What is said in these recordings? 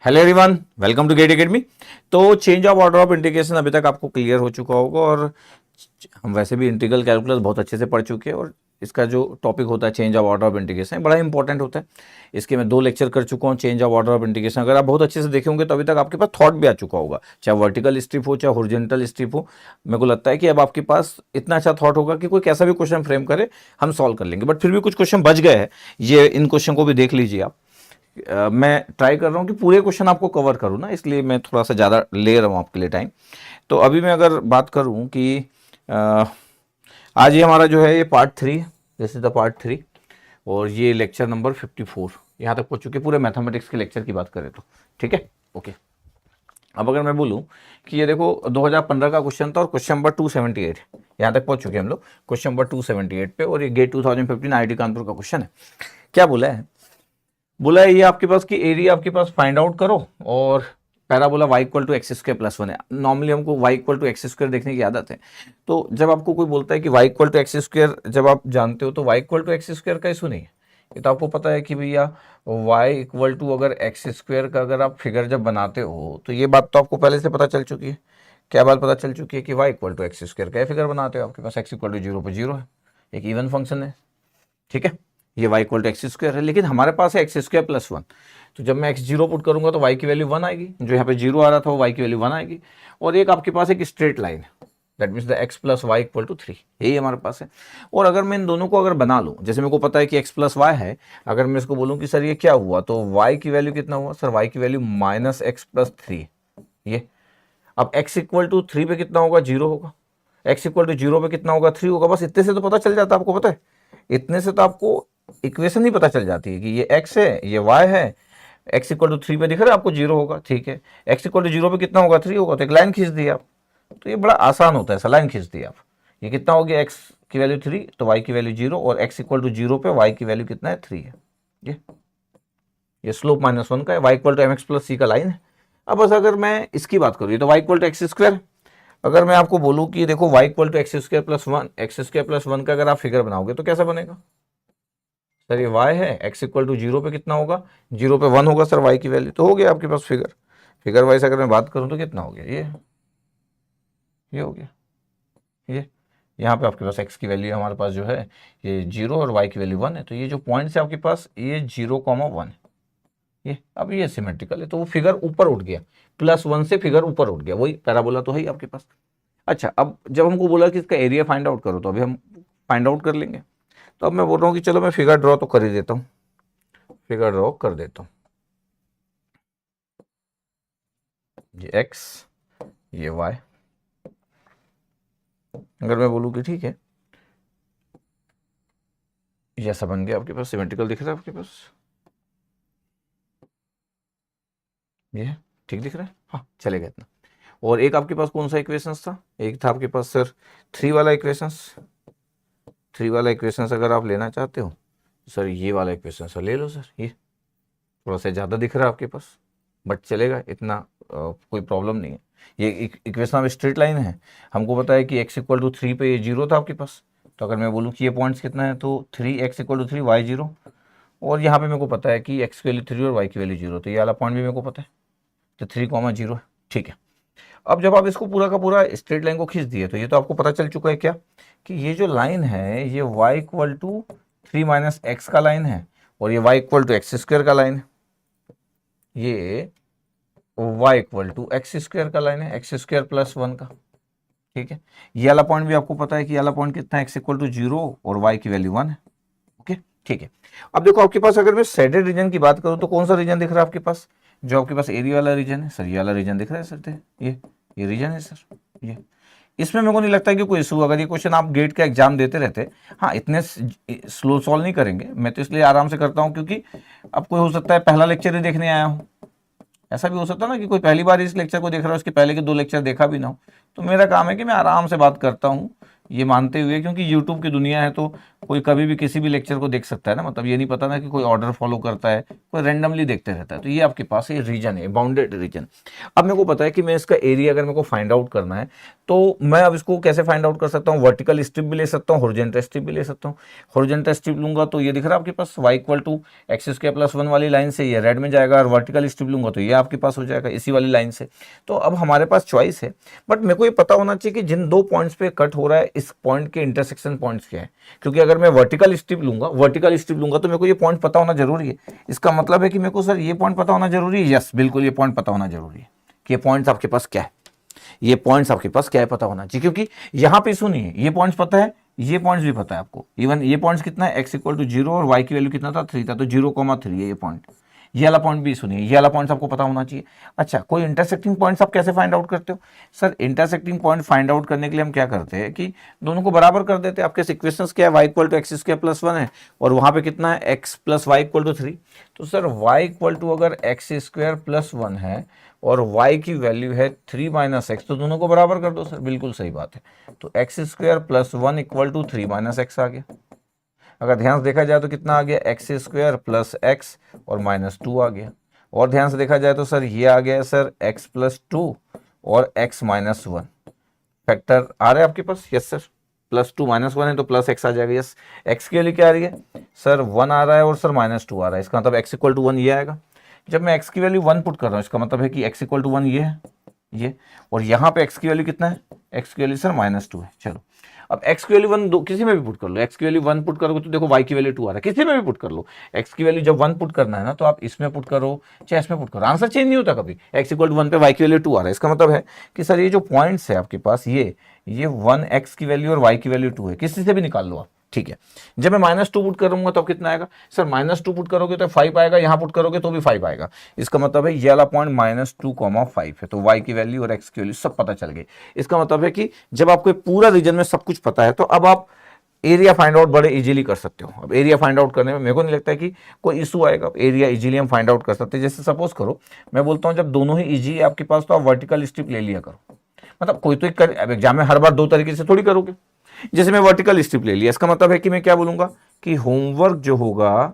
Hello everyone, welcome to GATE Academy. तो change of order of integration अभी तक आपको क्लियर हो चुका होगा और हम वैसे भी इंटीग्रल कैलकुलस बहुत अच्छे से पढ़ चुके हैं और इसका जो टॉपिक होता है change of order of integration बड़ा इंपॉर्टेंट होता है। इसके मैं 2 लेक्चर कर चुका हूँ change of order of integration. अगर आप बहुत अच्छे से देखे होंगे तो अभी तक आपके पास थॉट भी आ चुका होगा, चाहे वर्टिकल स्ट्रिप हो चाहे हॉरिजॉन्टल स्ट्रिप हो। मेरे को लगता है कि अब आपके पास इतना अच्छा थॉट होगा कि कोई कैसा भी क्वेश्चन फ्रेम करे हम सॉल्व कर लेंगे। बट फिर भी कुछ क्वेश्चन बच गए हैं, ये इन क्वेश्चन को भी देख लीजिए आप। मैं ट्राई कर रहा हूँ कि पूरे क्वेश्चन आपको कवर करूँ ना, इसलिए मैं थोड़ा सा ज़्यादा ले रहा हूँ आपके लिए टाइम। तो अभी मैं अगर बात करूँ कि आज ये हमारा जो है ये part 3, this is the part 3 और ये लेक्चर नंबर 54 यहाँ तक पहुँच चुके पूरे मैथमेटिक्स के लेक्चर की बात करें तो। ठीक है, ओके। अब अगर मैं बोलूँ कि ये देखो 2015 का क्वेश्चन था और क्वेश्चन नंबर 278 यहाँ तक पहुँच चुके हम लोग क्वेश्चन नंबर 278 पे, और ये गेट 2015 IIT कानपुर का क्वेश्चन है। क्या बोला है ये आपके पास कि एरिया आपके पास फाइंड आउट करो और parabola y equal to x square plus 1 है। नॉर्मली हमको y equal to x square देखने की आदत है। तो जब आपको कोई बोलता है कि y equal to x square, जब आप जानते हो तो y equal to x square का इशू नहीं है। ये तो आपको पता है कि भैया y इक्वल टू अगर एक्स स्क्वायर का अगर आप फिगर जब बनाते हो तो ये बात तो आपको पहले से पता चल चुकी है। क्या बात पता चल चुकी है कि y equal to x square का फिगर बनाते हो, आपके पास x इक्वल टू 0 पर 0 है, एक इवन फंक्शन है। ठीक है, ये y equal to x square है, लेकिन हमारे पास है एक्स स्क्वायर प्लस 1। तो जब मैं एक्स जीरो पुट करूंगा तो y की वैल्यू 1 आएगी, जो यहाँ पे 0 आ रहा था वो y की वैल्यू 1 आएगी। और एक आपके पास एक स्ट्रेट लाइन है, that means the x plus y equal to 3, यही हमारे पास है। और अगर मैं इन दोनों को अगर बना लूँ, जैसे मेरे को पता है कि x प्लस वाई है, अगर मैं इसको बोलूँ कि सर ये क्या हुआ, तो y की वैल्यू कितना हुआ, सर y की वैल्यू माइनस एक्स प्लस 3। ये अब x इक्वल टू 3 पे कितना होगा, 0 होगा। x इक्वल टू 0 पे कितना होगा, 3 होगा। बस इतने से तो पता चल जाता है, आपको पता है इतने से तो आपको इक्वेशन ही पता चल जाती है कि ये x है ये y है। x इक्वल टू 3 पे दिख रहा है आपको 0 होगा, ठीक है। x इक्वल टू 0 पे कितना होगा, 3 होगा, तो एक लाइन खींच दी आप। तो ये बड़ा आसान होता है, ऐसा लाइन खींच दी आप। ये कितना हो गया, x की वैल्यू 3 तो y की वैल्यू 0, और x इक्वल टू 0 पे y की वैल्यू कितना है, 3 है। ये स्लोप -1 का है, y equal to mx plus c का लाइन है। अब बस अगर मैं इसकी बात करूँ, ये तो y equal to x square. अगर मैं आपको बोलूँ कि देखो y equal to x square plus 1, x square plus 1 का अगर आप फिगर बनाओगे तो कैसा बनेगा, सर ये y है, x इक्वल टू 0 पे कितना होगा, 0 पे 1 होगा सर y की वैल्यू, तो हो गया आपके पास फिगर। फिगर वाइज अगर मैं बात करूँ तो कितना हो गया, ये हो गया। ये यहाँ पे आपके पास x की वैल्यू हमारे पास जो है ये 0 और y की वैल्यू 1 है। तो ये जो पॉइंट्स है आपके पास ये 0,1 है। ये अब ये सिमेट्रिकल है, तो वो फिगर ऊपर उठ गया, +1 से फिगर ऊपर उठ गया, वही पैराबोला तो है ही आपके पास। अच्छा, अब जब हमको बोला कि इसका एरिया फाइंड आउट करो, तो अभी हम फाइंड आउट कर लेंगे। तो अब मैं बोल रहा हूँ कि चलो मैं फिगर ड्रॉ तो कर ही देता हूँ, फिगर ड्रॉ कर देता हूँ। ये x ये y, अगर मैं बोलूँ कि ठीक है ये ऐसा बन गया, आपके पास सिमेट्रिकल दिख रहा है आपके पास, ये ठीक दिख रहा है, हाँ चलेगा इतना। और एक आपके पास कौन सा इक्वेशंस था, एक था आपके पास सर 3 वाला इक्वेशंस। 3 वाला इक्वेशंस अगर आप लेना चाहते हो सर ये वाला इक्वेशन सर ले लो सर, ये थोड़ा सा ज़्यादा दिख रहा है आपके पास बट चलेगा, इतना कोई प्रॉब्लम नहीं है। ये इक्वेशन ऑफ स्ट्रेट लाइन है, हमको पता है कि x इक्वल टू 3 पे ये 0 था आपके पास। तो अगर मैं बोलूँ कि ये पॉइंट्स कितना है, तो 3x इक्वल टू 3 y 0, और यहाँ पे मेरे को पता है कि x की वैल्यू 3 और y की वैल्यू 0, तो ये वाला पॉइंट भी मेरे को पता है, तो 3,0 है, ठीक है। अब जब आप इसको पूरा का पूरा स्ट्रेट लाइन को खींच दिए तो ये तो आपको पता चल चुका है क्या, कि ये जो लाइन है ये y equal to 3 minus x का लाइन है, और ये y equal to x square का लाइन है। ये y equal to x square का लाइन है, एक्स स्क्वायर प्लस 1 का, ठीक है। ये वाला पॉइंट भी आपको पता है कि ये वाला पॉइंट कितना है, x इक्वल टू 0 और y की वैल्यू 1 है, ओके ठीक है। अब देखो आपके पास अगर मैं शेडेड रीजन की बात करूं तो कौन सा रीजन दिख रहा है आपके पास, जो आपके पास एरिया वाला रीजन है, सर ये वाला रीजन दिख रहा है सर, ये रीजन है सर। ये इसमें मेरे को नहीं लगता कि कोई इशू, अगर ये क्वेश्चन आप गेट का एग्जाम देते रहते, हाँ इतने स्लो सॉल्व नहीं करेंगे, मैं तो इसलिए आराम से करता हूँ क्योंकि अब कोई हो सकता है पहला लेक्चर ही देखने आया हूँ, ऐसा भी हो सकता है ना कि कोई पहली बार इस लेक्चर को देख रहा है, उसके पहले के 2 लेक्चर देखा भी ना हो। तो मेरा काम है कि मैं आराम से बात करता हूँ, ये मानते हुए, क्योंकि यूट्यूब की दुनिया है तो कोई कभी भी किसी भी लेक्चर को देख सकता है ना, मतलब ये नहीं पता ना कि कोई ऑर्डर फॉलो करता है, कोई रैंडमली देखते रहता है। तो ये आपके पास ये रीजन है, बाउंडेड रीजन। अब मेरे को पता है कि मैं इसका एरिया अगर मेरे को फाइंड आउट करना है तो मैं अब इसको कैसे फाइंड आउट कर सकता हूँ, वर्टिकल स्ट्रिप भी ले सकता हूँ, हॉरिजॉन्टल स्ट्रिप भी ले सकता हूँ। हॉरिजॉन्टल स्ट्रिप लूंगा तो ये दिख रहा है आपके पास y equal to x square plus 1 वाली लाइन से ये रेड में जाएगा, और वर्टिकल स्ट्रिप लूंगा तो ये आपके पास हो जाएगा इसी वाली लाइन से। तो अब हमारे पास चॉइस है, बट मेरे को ये पता होना चाहिए कि जिन दो पॉइंट्स पे कट हो रहा है इस पॉइंट के इंटरसेक्शन पॉइंट्स क्या है। क्योंकि अगर मैं वर्टिकल स्ट्रिप लूंगा तो मेरे को ये पॉइंट पता होना जरूरी है। इसका मतलब है कि मेरे को सर ये पॉइंट पता होना जरूरी है। यस, बिल्कुल ये पॉइंट पता होना जरूरी है कि ये पॉइंट्स आपके पास क्या है, ये पॉइंट्स आपके पास क्या है पता होना चाहिए। क्योंकि यहाँ पे इशू नहीं है, ये पॉइंट्स पता है, ये पॉइंट्स भी पता है आपको। इवन ये पॉइंट्स कितना है, x इक्वल टू 0 और y की वैल्यू कितना था 3 था, तो 0,3 है ये पॉइंट। ये वाला पॉइंट भी इशू नहीं है, ये वाला पॉइंट आपको पता होना चाहिए। अच्छा, कोई इंटरसेक्टिंग पॉइंट्स आप कैसे फाइंड आउट करते हो? Sir intersecting point find out करने के लिए हम क्या करते हैं कि दोनों को बराबर कर देते हैं। आपके इक्वेशंस क्या है, y equal to x square plus 1 है और वहां पे कितना है x plus y equal to 3। तो सर y इक्वल टू अगर एक्स स्क्वायर प्लस 1 है और y की वैल्यू है 3 माइनस एक्स, तो दोनों को बराबर कर दो सर, बिल्कुल सही बात है। तो X square plus 1 equal to 3 minus X आ गया। अगर ध्यान से देखा जाए तो कितना आ गया, एक्स स्क्वायर प्लस एक्स और माइनस 2 आ गया। और ध्यान से देखा जाए तो सर ये आ गया सर एक्स प्लस 2 और एक्स माइनस 1 फैक्टर आ रहा है आपके पास। यस सर, प्लस 2 माइनस 1 है तो प्लस एक्स आ जाएगा। यस, एक्स के लिए क्या आ रही है सर, 1 आ रहा है और सर माइनस 2 आ रहा है, इसका मतलब एक्स इक्वल टू 1 ये आएगा। जब मैं x की वैल्यू 1 पुट कर रहा हूँ इसका मतलब है कि x इक्वल टू 1 ये है, ये, और यहाँ पे x की वैल्यू कितना है, x की वैल्यू सर माइनस 2 है। चलो अब x की वैल्यू 1 दो किसी में भी पुट कर लो, x की वैल्यू 1 पुट करोगे तो देखो y की वैल्यू 2 आ रहा है, किसी में भी पुट कर लो। x की वैल्यू जब 1 पुट करना है ना तो आप इसमें पुट करो चाहे इसमें पुट करो, आंसर चेंज नहीं होता कभी। x इक्वल टू 1 पे y की वैल्यू 2 आ रहा है, इसका मतलब है कि सर ये जो पॉइंट्स है आपके पास ये 1x की वैल्यू और y की वैल्यू 2 है, किसी से भी निकाल लो आप, ठीक है। जब मैं माइनस 2 पुट करूंगा तो कितना आएगा सर, माइनस 2 पुट करोगे तो 5 आएगा, यहां पुट करोगे तो भी 5 आएगा। इसका मतलब है ये वाला पॉइंट माइनस 2,5 है, तो y की वैल्यू और x की वैल्यू सब पता चल गई। इसका मतलब है कि जब आपको पूरा रीजन में सब कुछ पता है तो अब आप एरिया फाइंड आउट बड़े इजीली कर सकते हो। अब एरिया फाइंड आउट करने में मेरे को नहीं लगता है कि कोई इशू आएगा, एरिया इजीली हम फाइंड आउट कर सकते हैं। जैसे सपोज करो मैं बोलता हूँ जब दोनों ही इजी है आपके पास तो आप वर्टिकल स्ट्रिप ले लिया करो। मतलब कोई तो एक एग्जाम में हर बार दो तरीके से थोड़ी करोगे। जैसे मैं वर्टिकल स्ट्रिप ले लिया, इसका मतलब है कि मैं क्या बोलूंगा कि होमवर्क जो होगा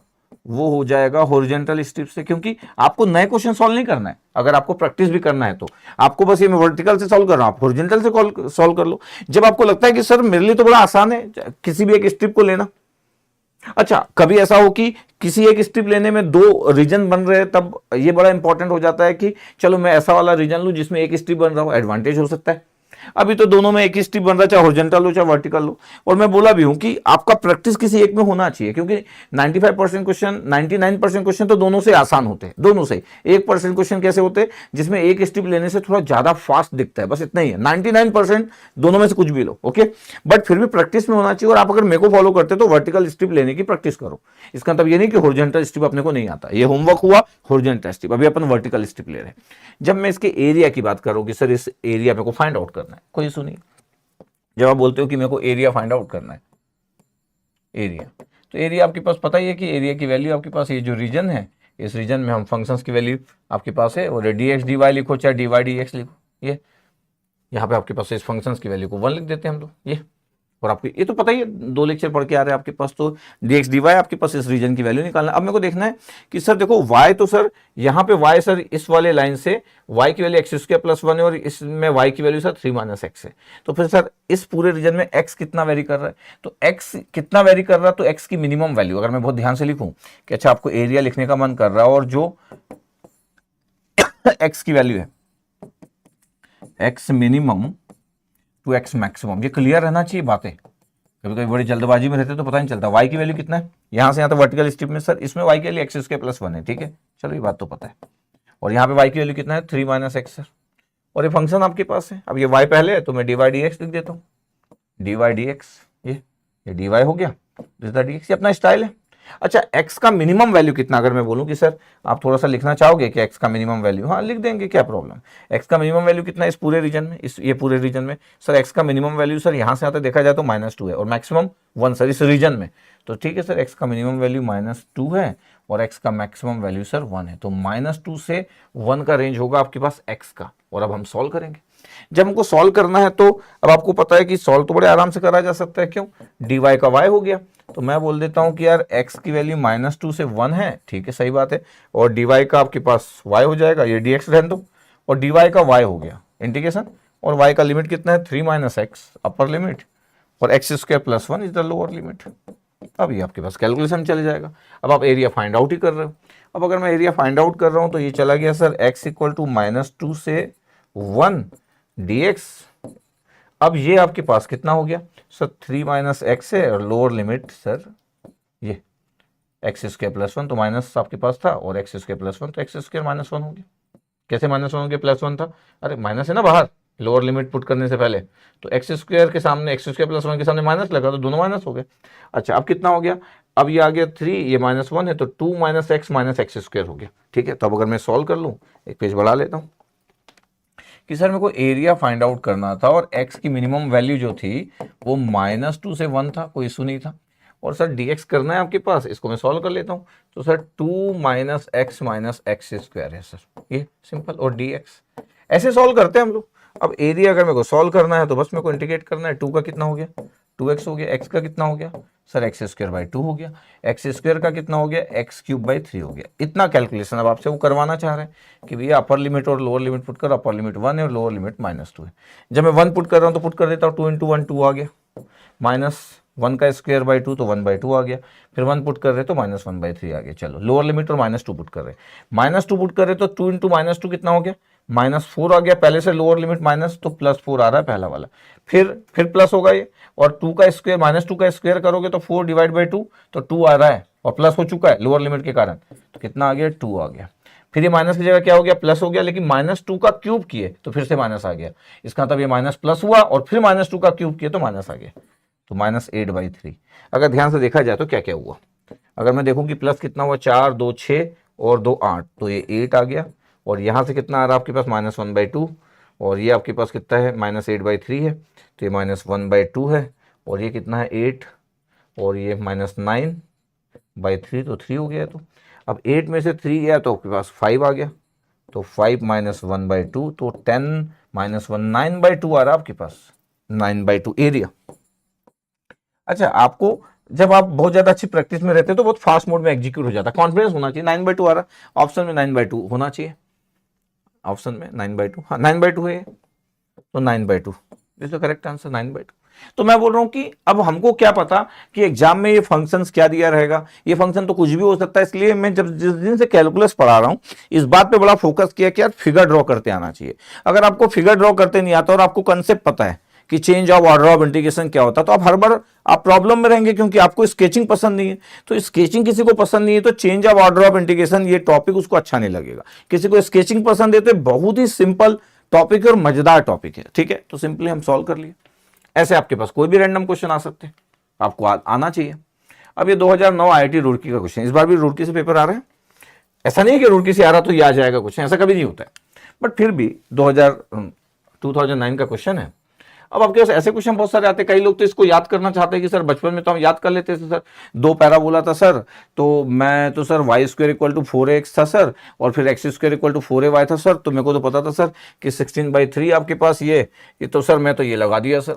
वो हो जाएगा हॉरिजॉन्टल स्ट्रिप से, क्योंकि आपको नए क्वेश्चन सॉल्व नहीं करना है। अगर आपको प्रैक्टिस भी करना है तो आपको बस ये मैं वर्टिकल से सॉल्व कर रहा हूं, आप हॉरिजॉन्टल से सॉल्व कर लो। जब आपको लगता है कि सर मेरे लिए तो बड़ा आसान है किसी भी एक स्ट्रिप को लेना। अच्छा, कभी ऐसा हो कि किसी एक स्ट्रिप लेने में दो रीजन बन रहे हैं, तब ये बड़ा इंपॉर्टेंट हो जाता है कि चलो मैं ऐसा वाला रीजन लूं जिसमें एक स्ट्रिप बन रहा हो, एडवांटेज हो सकता है। अभी तो दोनों में एक ही स्ट्रिप बन रहा है, चाहे हॉरिजॉन्टल हो चाहे वर्टिकल हो। और मैं बोला भी हूं कि आपका प्रैक्टिस किसी एक में होना चाहिए, क्योंकि 95% क्वेश्चन 99% क्वेश्चन तो दोनों से आसान होते हैं, दोनों से। 1% क्वेश्चन कैसे होते हैं जिसमें एक स्ट्रिप लेने से थोड़ा ज्यादा फास्ट दिखता है, बस इतना ही है। 99% दोनों में से कुछ भी लो, ओके, बट फिर भी प्रैक्टिस में होना चाहिए। और आप अगर मेरे को फॉलो करते तो वर्टिकल स्ट्रिप लेने की प्रैक्टिस करो। इसका मतलब ये नहीं कि हॉरिजॉन्टल स्ट्रिप अपने को नहीं आता, ये होमवर्क हुआ हॉरिजॉन्टल स्ट्रिप, अभी अपन वर्टिकल स्ट्रिप ले रहे हैं। जब मैं इसके एरिया की बात करूँ कि सर इस एरिया मेरे को फाइंड आउट करना है, कोई इशू नहीं। जब आप बोलते हो कि मेरे को एरिया फाइंड आउट करना है, एरिया, तो एरिया आपके पास पता ही है कि एरिया की वैल्यू आपके पास ये जो रीजन है, इस रीजन में हम फंक्शंस की वैल्यू आपके पास है, और डी एक्स डी वाई लिखो चाहे डी वाई डी एक्स लिखो, ये यहाँ पे आपके पास इस फंक्शंस की वैल्यू को 1 लिख देते हैं हम लोग, ये। और आपको ये तो पता ही है, 2 लेक्चर पढ़ के आ रहे हैं आपके पास, तो dx dy आपके पास इस रीजन की वैल्यू निकालना। अब मेरे को देखना है कि सर देखो y, तो सर यहाँ पे y सर इस वाले लाइन से y की वैल्यू एक्स स्क्वायर प्लस 1 है और इसमें y की वैल्यू सर 3 माइनस एक्स है। तो फिर सर इस पूरे रीजन में x कितना वेरी कर रहा है, तो x कितना वेरी कर रहा है, तो x की मिनिमम वैल्यू अगर मैं बहुत ध्यान से लिखूं कि अच्छा आपको एरिया लिखने का मन कर रहा है और जो x की वैल्यू है x minimum to x maximum, ये क्लियर रहना चाहिए बातें। कभी कभी बड़ी जल्दबाजी में रहते तो पता नहीं चलता। y की वैल्यू कितना है, यहां से यहां तो वर्टिकल स्ट्रिप में सर इसमें y के लिए एक्स स्क्वायर प्लस 1 है, ठीक है, चलो ये बात तो पता है। और यहाँ पे y की वैल्यू कितना है 3 माइनस एक्स सर, और ये फंक्शन आपके पास है। अब ये y पहले है तो मैं डी वाई डी एक्स लिख देता हूँ, डी वाई डी एक्स, ये डी वाई हो गया, डी एक्स, ये अपना स्टाइल है। अच्छा, x का मिनिमम वैल्यू कितना, अगर मैं बोलूं कि सर आप थोड़ा सा लिखना चाहोगे कि x का मिनिमम वैल्यू, हाँ लिख देंगे, क्या प्रॉब्लम। x का मिनिमम वैल्यू कितना है इस पूरे रीजन में, इस ये पूरे रीजन में सर x का मिनिमम वैल्यू सर यहां से आता देखा जाए तो -2 है और मैक्सिमम 1 सर इस रीजन में। तो ठीक है सर, x का मिनिमम वैल्यू -2 है और x का मैक्सिमम वैल्यू सर 1 है, तो -2 से 1 का रेंज होगा आपके पास x का। और अब हम सॉल्व करेंगे। जब हमको सॉल्व करना है तो अब आपको पता है कि सॉल्व तो बड़े आराम से करा जा सकता है, क्यों, dy का y हो गया, तो मैं बोल देता हूं कि यार x की वैल्यू -2 से 1 है, ठीक है, सही बात है, और dy का आपके पास y हो जाएगा, ये dx रहने दो, और dy का y हो गया इंटीग्रेशन, और y का लिमिट कितना है 3 - x अपर लिमिट, और x² + 1 is the lower limit. अब ये आपके पास कैलकुलेशन चल जाएगा। अब आप एरिया फाइंड आउट ही कर रहे हो। अब अगर मैं एरिया फाइंड आउट कर रहा हूं तो ये चला गया सर x = -2 से 1 dx। अब ये आपके पास कितना हो गया सर 3 - x है, और लोअर लिमिट सर ये x² + 1, तो माइनस आपके पास था और x² + 1, तो x² -1 हो गया। कैसे -1 हो गया, +1 था, अरे माइनस है ना बाहर लोअर लिमिट पुट करने से पहले, तो x² के सामने x² + 1 के सामने माइनस लगा तो दोनों माइनस हो गए। अच्छा अब कितना हो गया, अब ये आ गया 3, ये -1 है, तो 2 - x -x² हो गया, ठीक है। तो अब अगर मैं सॉल्व कर लूँ, एक पेज बढ़ा लेता हूँ कि सर मेरे को एरिया फाइंड आउट करना था और x की मिनिमम वैल्यू जो थी वो -2 से 1 था, कोई इशू नहीं था, और सर dx करना है आपके पास, इसको मैं सॉल्व कर लेता हूँ, तो सर 2 - x -x² है सर, ये सिंपल, और dx ऐसे सॉल्व करते हैं हम लोग। अब एरिया अगर मेरे को सॉल्व करना है तो बस मेरे को इंटीग्रेट करना है, 2 का कितना हो गया 2x हो गया, x का कितना हो गया सर x² / 2 हो गया, x² का कितना हो गया x³ / 3 हो गया। इतना कैलकुलेशन अब आपसे वो करवाना चाह रहे हैं कि भैया अपर लिमिट और लोअर लिमिट पुट कर, अपर लिमिट 1 है और लोअर लिमिट -2 है। जब मैं 1 पुट कर रहा हूँ तो पुट कर देता हूँ 2 × 1 2 आ गया, -1 का स्क्वायर / 2 तो 1/2 आ गया, फिर 1 पुट कर रहे तो -1/3 आ गया। चलो लोअर लिमिट और -2 पुट कर रहे, -2 पुट कर रहे तो 2 × -2 कितना हो गया -4 आ गया, पहले से लोअर लिमिट माइनस तो +4 आ रहा है पहला वाला, फिर प्लस होगा ये, और 2 का स्क्वायर -2 का स्क्वायर करोगे तो 4 / 2 तो 2 आ रहा है और प्लस हो चुका है लोअर लिमिट के कारण, तो कितना आ गया 2 आ गया। फिर ये माइनस की जगह क्या हो गया प्लस हो गया, लेकिन -2 का क्यूब किए तो फिर से माइनस आ गया, इसका मतलब ये माइनस प्लस हुआ और फिर -2 का क्यूब किए तो माइनस आ गया, तो -8/3। अगर ध्यान से देखा जाए तो क्या क्या हुआ, अगर मैं देखूं कि प्लस कितना हुआ 4 2 6 और 2 8, तो ये 8 आ गया, और यहाँ से कितना आ रहा है आपके पास -1/2, और ये आपके पास कितना है -8/3 है, तो ये -1/2 है, और ये कितना है 8, और ये -9/3, तो 3 हो गया। तो अब 8 में से 3 गया तो आपके पास 5 आ गया, तो 5 - 1/2 तो 10 - 1 9/2 आ रहा है आपके पास, 9/2 एरिया। अच्छा आपको जब आप बहुत ज्यादा अच्छी प्रैक्टिस में रहते हैं तो बहुत फास्ट मोड में एग्जीक्यूट हो जाता है, कॉन्फिडेंस होना चाहिए। 9/2 आ रहा है ऑप्शन में, 9/2 होना चाहिए ऑप्शन में, 9/2, हाँ 9/2 है, तो 9/2 इज द करेक्ट आंसर, 9/2। तो मैं बोल रहा हूं कि अब हमको क्या पता कि एग्जाम में ये फंक्शंस क्या दिया रहेगा, ये फंक्शन तो कुछ भी हो सकता है, इसलिए मैं जब जिस दिन से कैलकुलस पढ़ा रहा हूं इस बात पे बड़ा फोकस किया कि यार फिगर ड्रॉ करते आना चाहिए। अगर आपको फिगर ड्रॉ करते नहीं आता और आपको कंसेप्ट पता है कि change of order of integration क्या होता है, तो आप हर बार आप प्रॉब्लम में रहेंगे, क्योंकि आपको स्केचिंग पसंद नहीं है। तो स्केचिंग किसी को पसंद नहीं है तो change of order of integration ये टॉपिक उसको अच्छा नहीं लगेगा। किसी को स्केचिंग पसंद है तो बहुत ही सिंपल टॉपिक है और मजेदार टॉपिक है, ठीक है। तो सिंपली हम सॉल्व कर लिए। ऐसे आपके पास कोई भी रैंडम क्वेश्चन आ सकते हैं, आपको आना चाहिए। अब ये 2009 IIT रुड़की का क्वेश्चन, इस बार भी रुड़की से पेपर आ रहा है, ऐसा नहीं है कि रुड़की से आ रहा तो ये आ जाएगा क्वेश्चन, ऐसा कभी नहीं होता है, बट फिर भी 2009 का क्वेश्चन है। अब आपके पास ऐसे क्वेश्चन बहुत सारे आते हैं, कई लोग तो इसको याद करना चाहते हैं कि सर बचपन में तो हम याद कर लेते थे सर, 2 पैरा बोला था सर, तो मैं तो सर y² = 4x था सर, और फिर x² = 4ay था सर, तो मेरे को तो पता था सर कि 16/3 आपके पास ये तो सर मैं तो ये लगा दिया सर।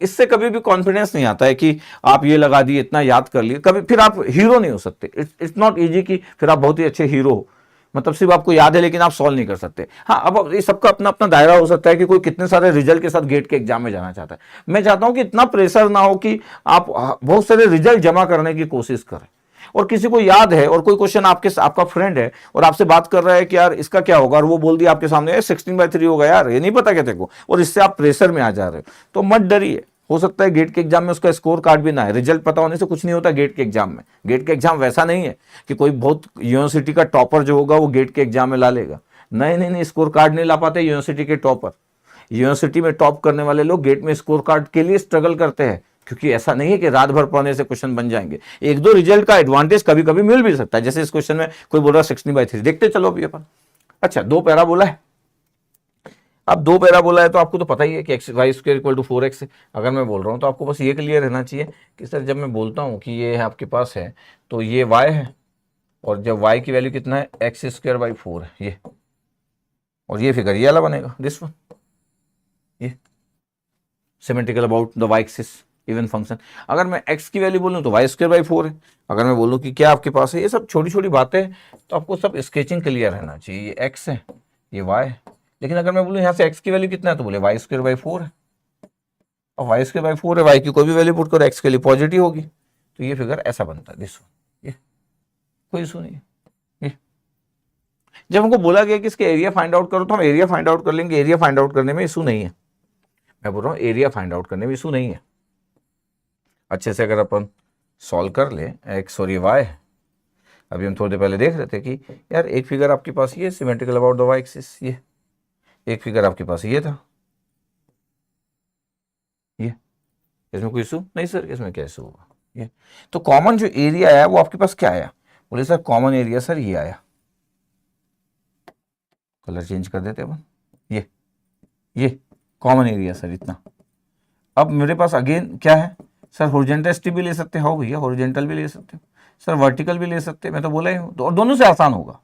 इससे कभी भी कॉन्फिडेंस नहीं आता है कि आप ये लगा दिए, इतना याद कर लिए, कभी फिर आप हीरो नहीं हो सकते। इट्स नॉट ईजी कि फिर आप बहुत ही अच्छे हीरो हो, मतलब सिर्फ आपको याद है लेकिन आप सॉल्व नहीं कर सकते। हाँ अब ये सबका अपना अपना दायरा हो सकता है कि कोई कितने सारे रिजल्ट के साथ गेट के एग्जाम में जाना चाहता है। मैं चाहता हूं कि इतना प्रेशर ना हो कि आप बहुत सारे रिजल्ट जमा करने की कोशिश करें, और किसी को याद है और कोई क्वेश्चन आपका फ्रेंड है और आपसे बात कर रहा है कि यार इसका क्या होगा, और वो बोल दिया आपके सामने 16/3 होगा, यार ये नहीं पता क्या तेरे को, और इससे आप प्रेशर में आ जा रहे हो, तो मत डरिए। हो सकता है गेट के एग्जाम में उसका स्कोर कार्ड भी ना है, रिजल्ट पता होने से कुछ नहीं होता गेट के एग्जाम में। गेट के एग्जाम वैसा नहीं है कि कोई बहुत यूनिवर्सिटी का टॉपर जो होगा वो गेट के एग्जाम में ला लेगा, नहीं नहीं नहीं, स्कोर कार्ड नहीं ला पाते यूनिवर्सिटी के टॉपर। यूनिवर्सिटी में टॉप करने वाले लोग गेट में स्कोर कार्ड के लिए स्ट्रगल करते हैं, क्योंकि ऐसा नहीं है कि रात भर पढ़ने से क्वेश्चन बन जाएंगे। 1-2 रिजल्ट का एडवांटेज कभी कभी मिल भी सकता है, जैसे इस क्वेश्चन में कोई बोल रहा है 16/3, देखते चलो अभी अपन। अच्छा 2 पैरा बोला है, अब 2 पैरा बोला है तो आपको तो पता ही है कि y² = 4x है। अगर मैं बोल रहा हूं तो आपको बस ये क्लियर रहना चाहिए कि सर जब मैं बोलता हूं कि ये आपके पास है तो ये y है, और जब y की वैल्यू कितना है x² / 4 है ये, और ये फिगर ये वाला बनेगा दिस वन। ये symmetrical about the y axis even function. अगर मैं x की वैल्यू बोलूँ तो वाई स्क्वायर बाई 4 है। अगर मैं बोलूँ कि क्या आपके पास है, ये सब छोटी छोटी बातें हैं, तो आपको सब स्केचिंग क्लियर रहना चाहिए। ये x है, ये y है, लेकिन अगर मैं बोलूँ यहाँ से x की वैल्यू कितना है तो बोले वाई स्क्वायर बाई 4 है, और वाई स्क्वायर बाई 4 है, y की कोई भी वैल्यू पुट करो x के लिए पॉजिटिव होगी, तो ये फिगर ऐसा बनता है दिस वन। ये कोई इशू नहीं है। ये जब हमको बोला गया कि इसके एरिया फाइंड आउट करो तो हम एरिया फाइंड आउट कर लेंगे, एरिया फाइंड आउट करने में इशू नहीं है। मैं बोल रहा हूँ एरिया फाइंड आउट करने में इशू नहीं है। अच्छे से अगर अपन सॉल्व कर ले एक्स और ये वाई, अभी हम थोड़ी देर पहले देख रहे थे कि यार एक फिगर आपके पास ये symmetrical about the y axis, ये एक फिगर आपके पास ये था, ये इसमें कोई इशू नहीं सर, इसमें क्या इशू होगा। ये तो कॉमन जो एरिया आया वो आपके पास क्या आया, बोले सर कॉमन एरिया सर ये आया, कलर चेंज कर देते अपन, ये कॉमन एरिया सर इतना। अब मेरे पास अगेन क्या है सर, हॉरिजॉन्टल स्ट्रिप भी ले सकते हो भैया, हॉरिजॉन्टल भी ले सकते हो सर, वर्टिकल भी ले सकते हैं, मैं तो बोला ही हूँ, और दोनों से आसान होगा,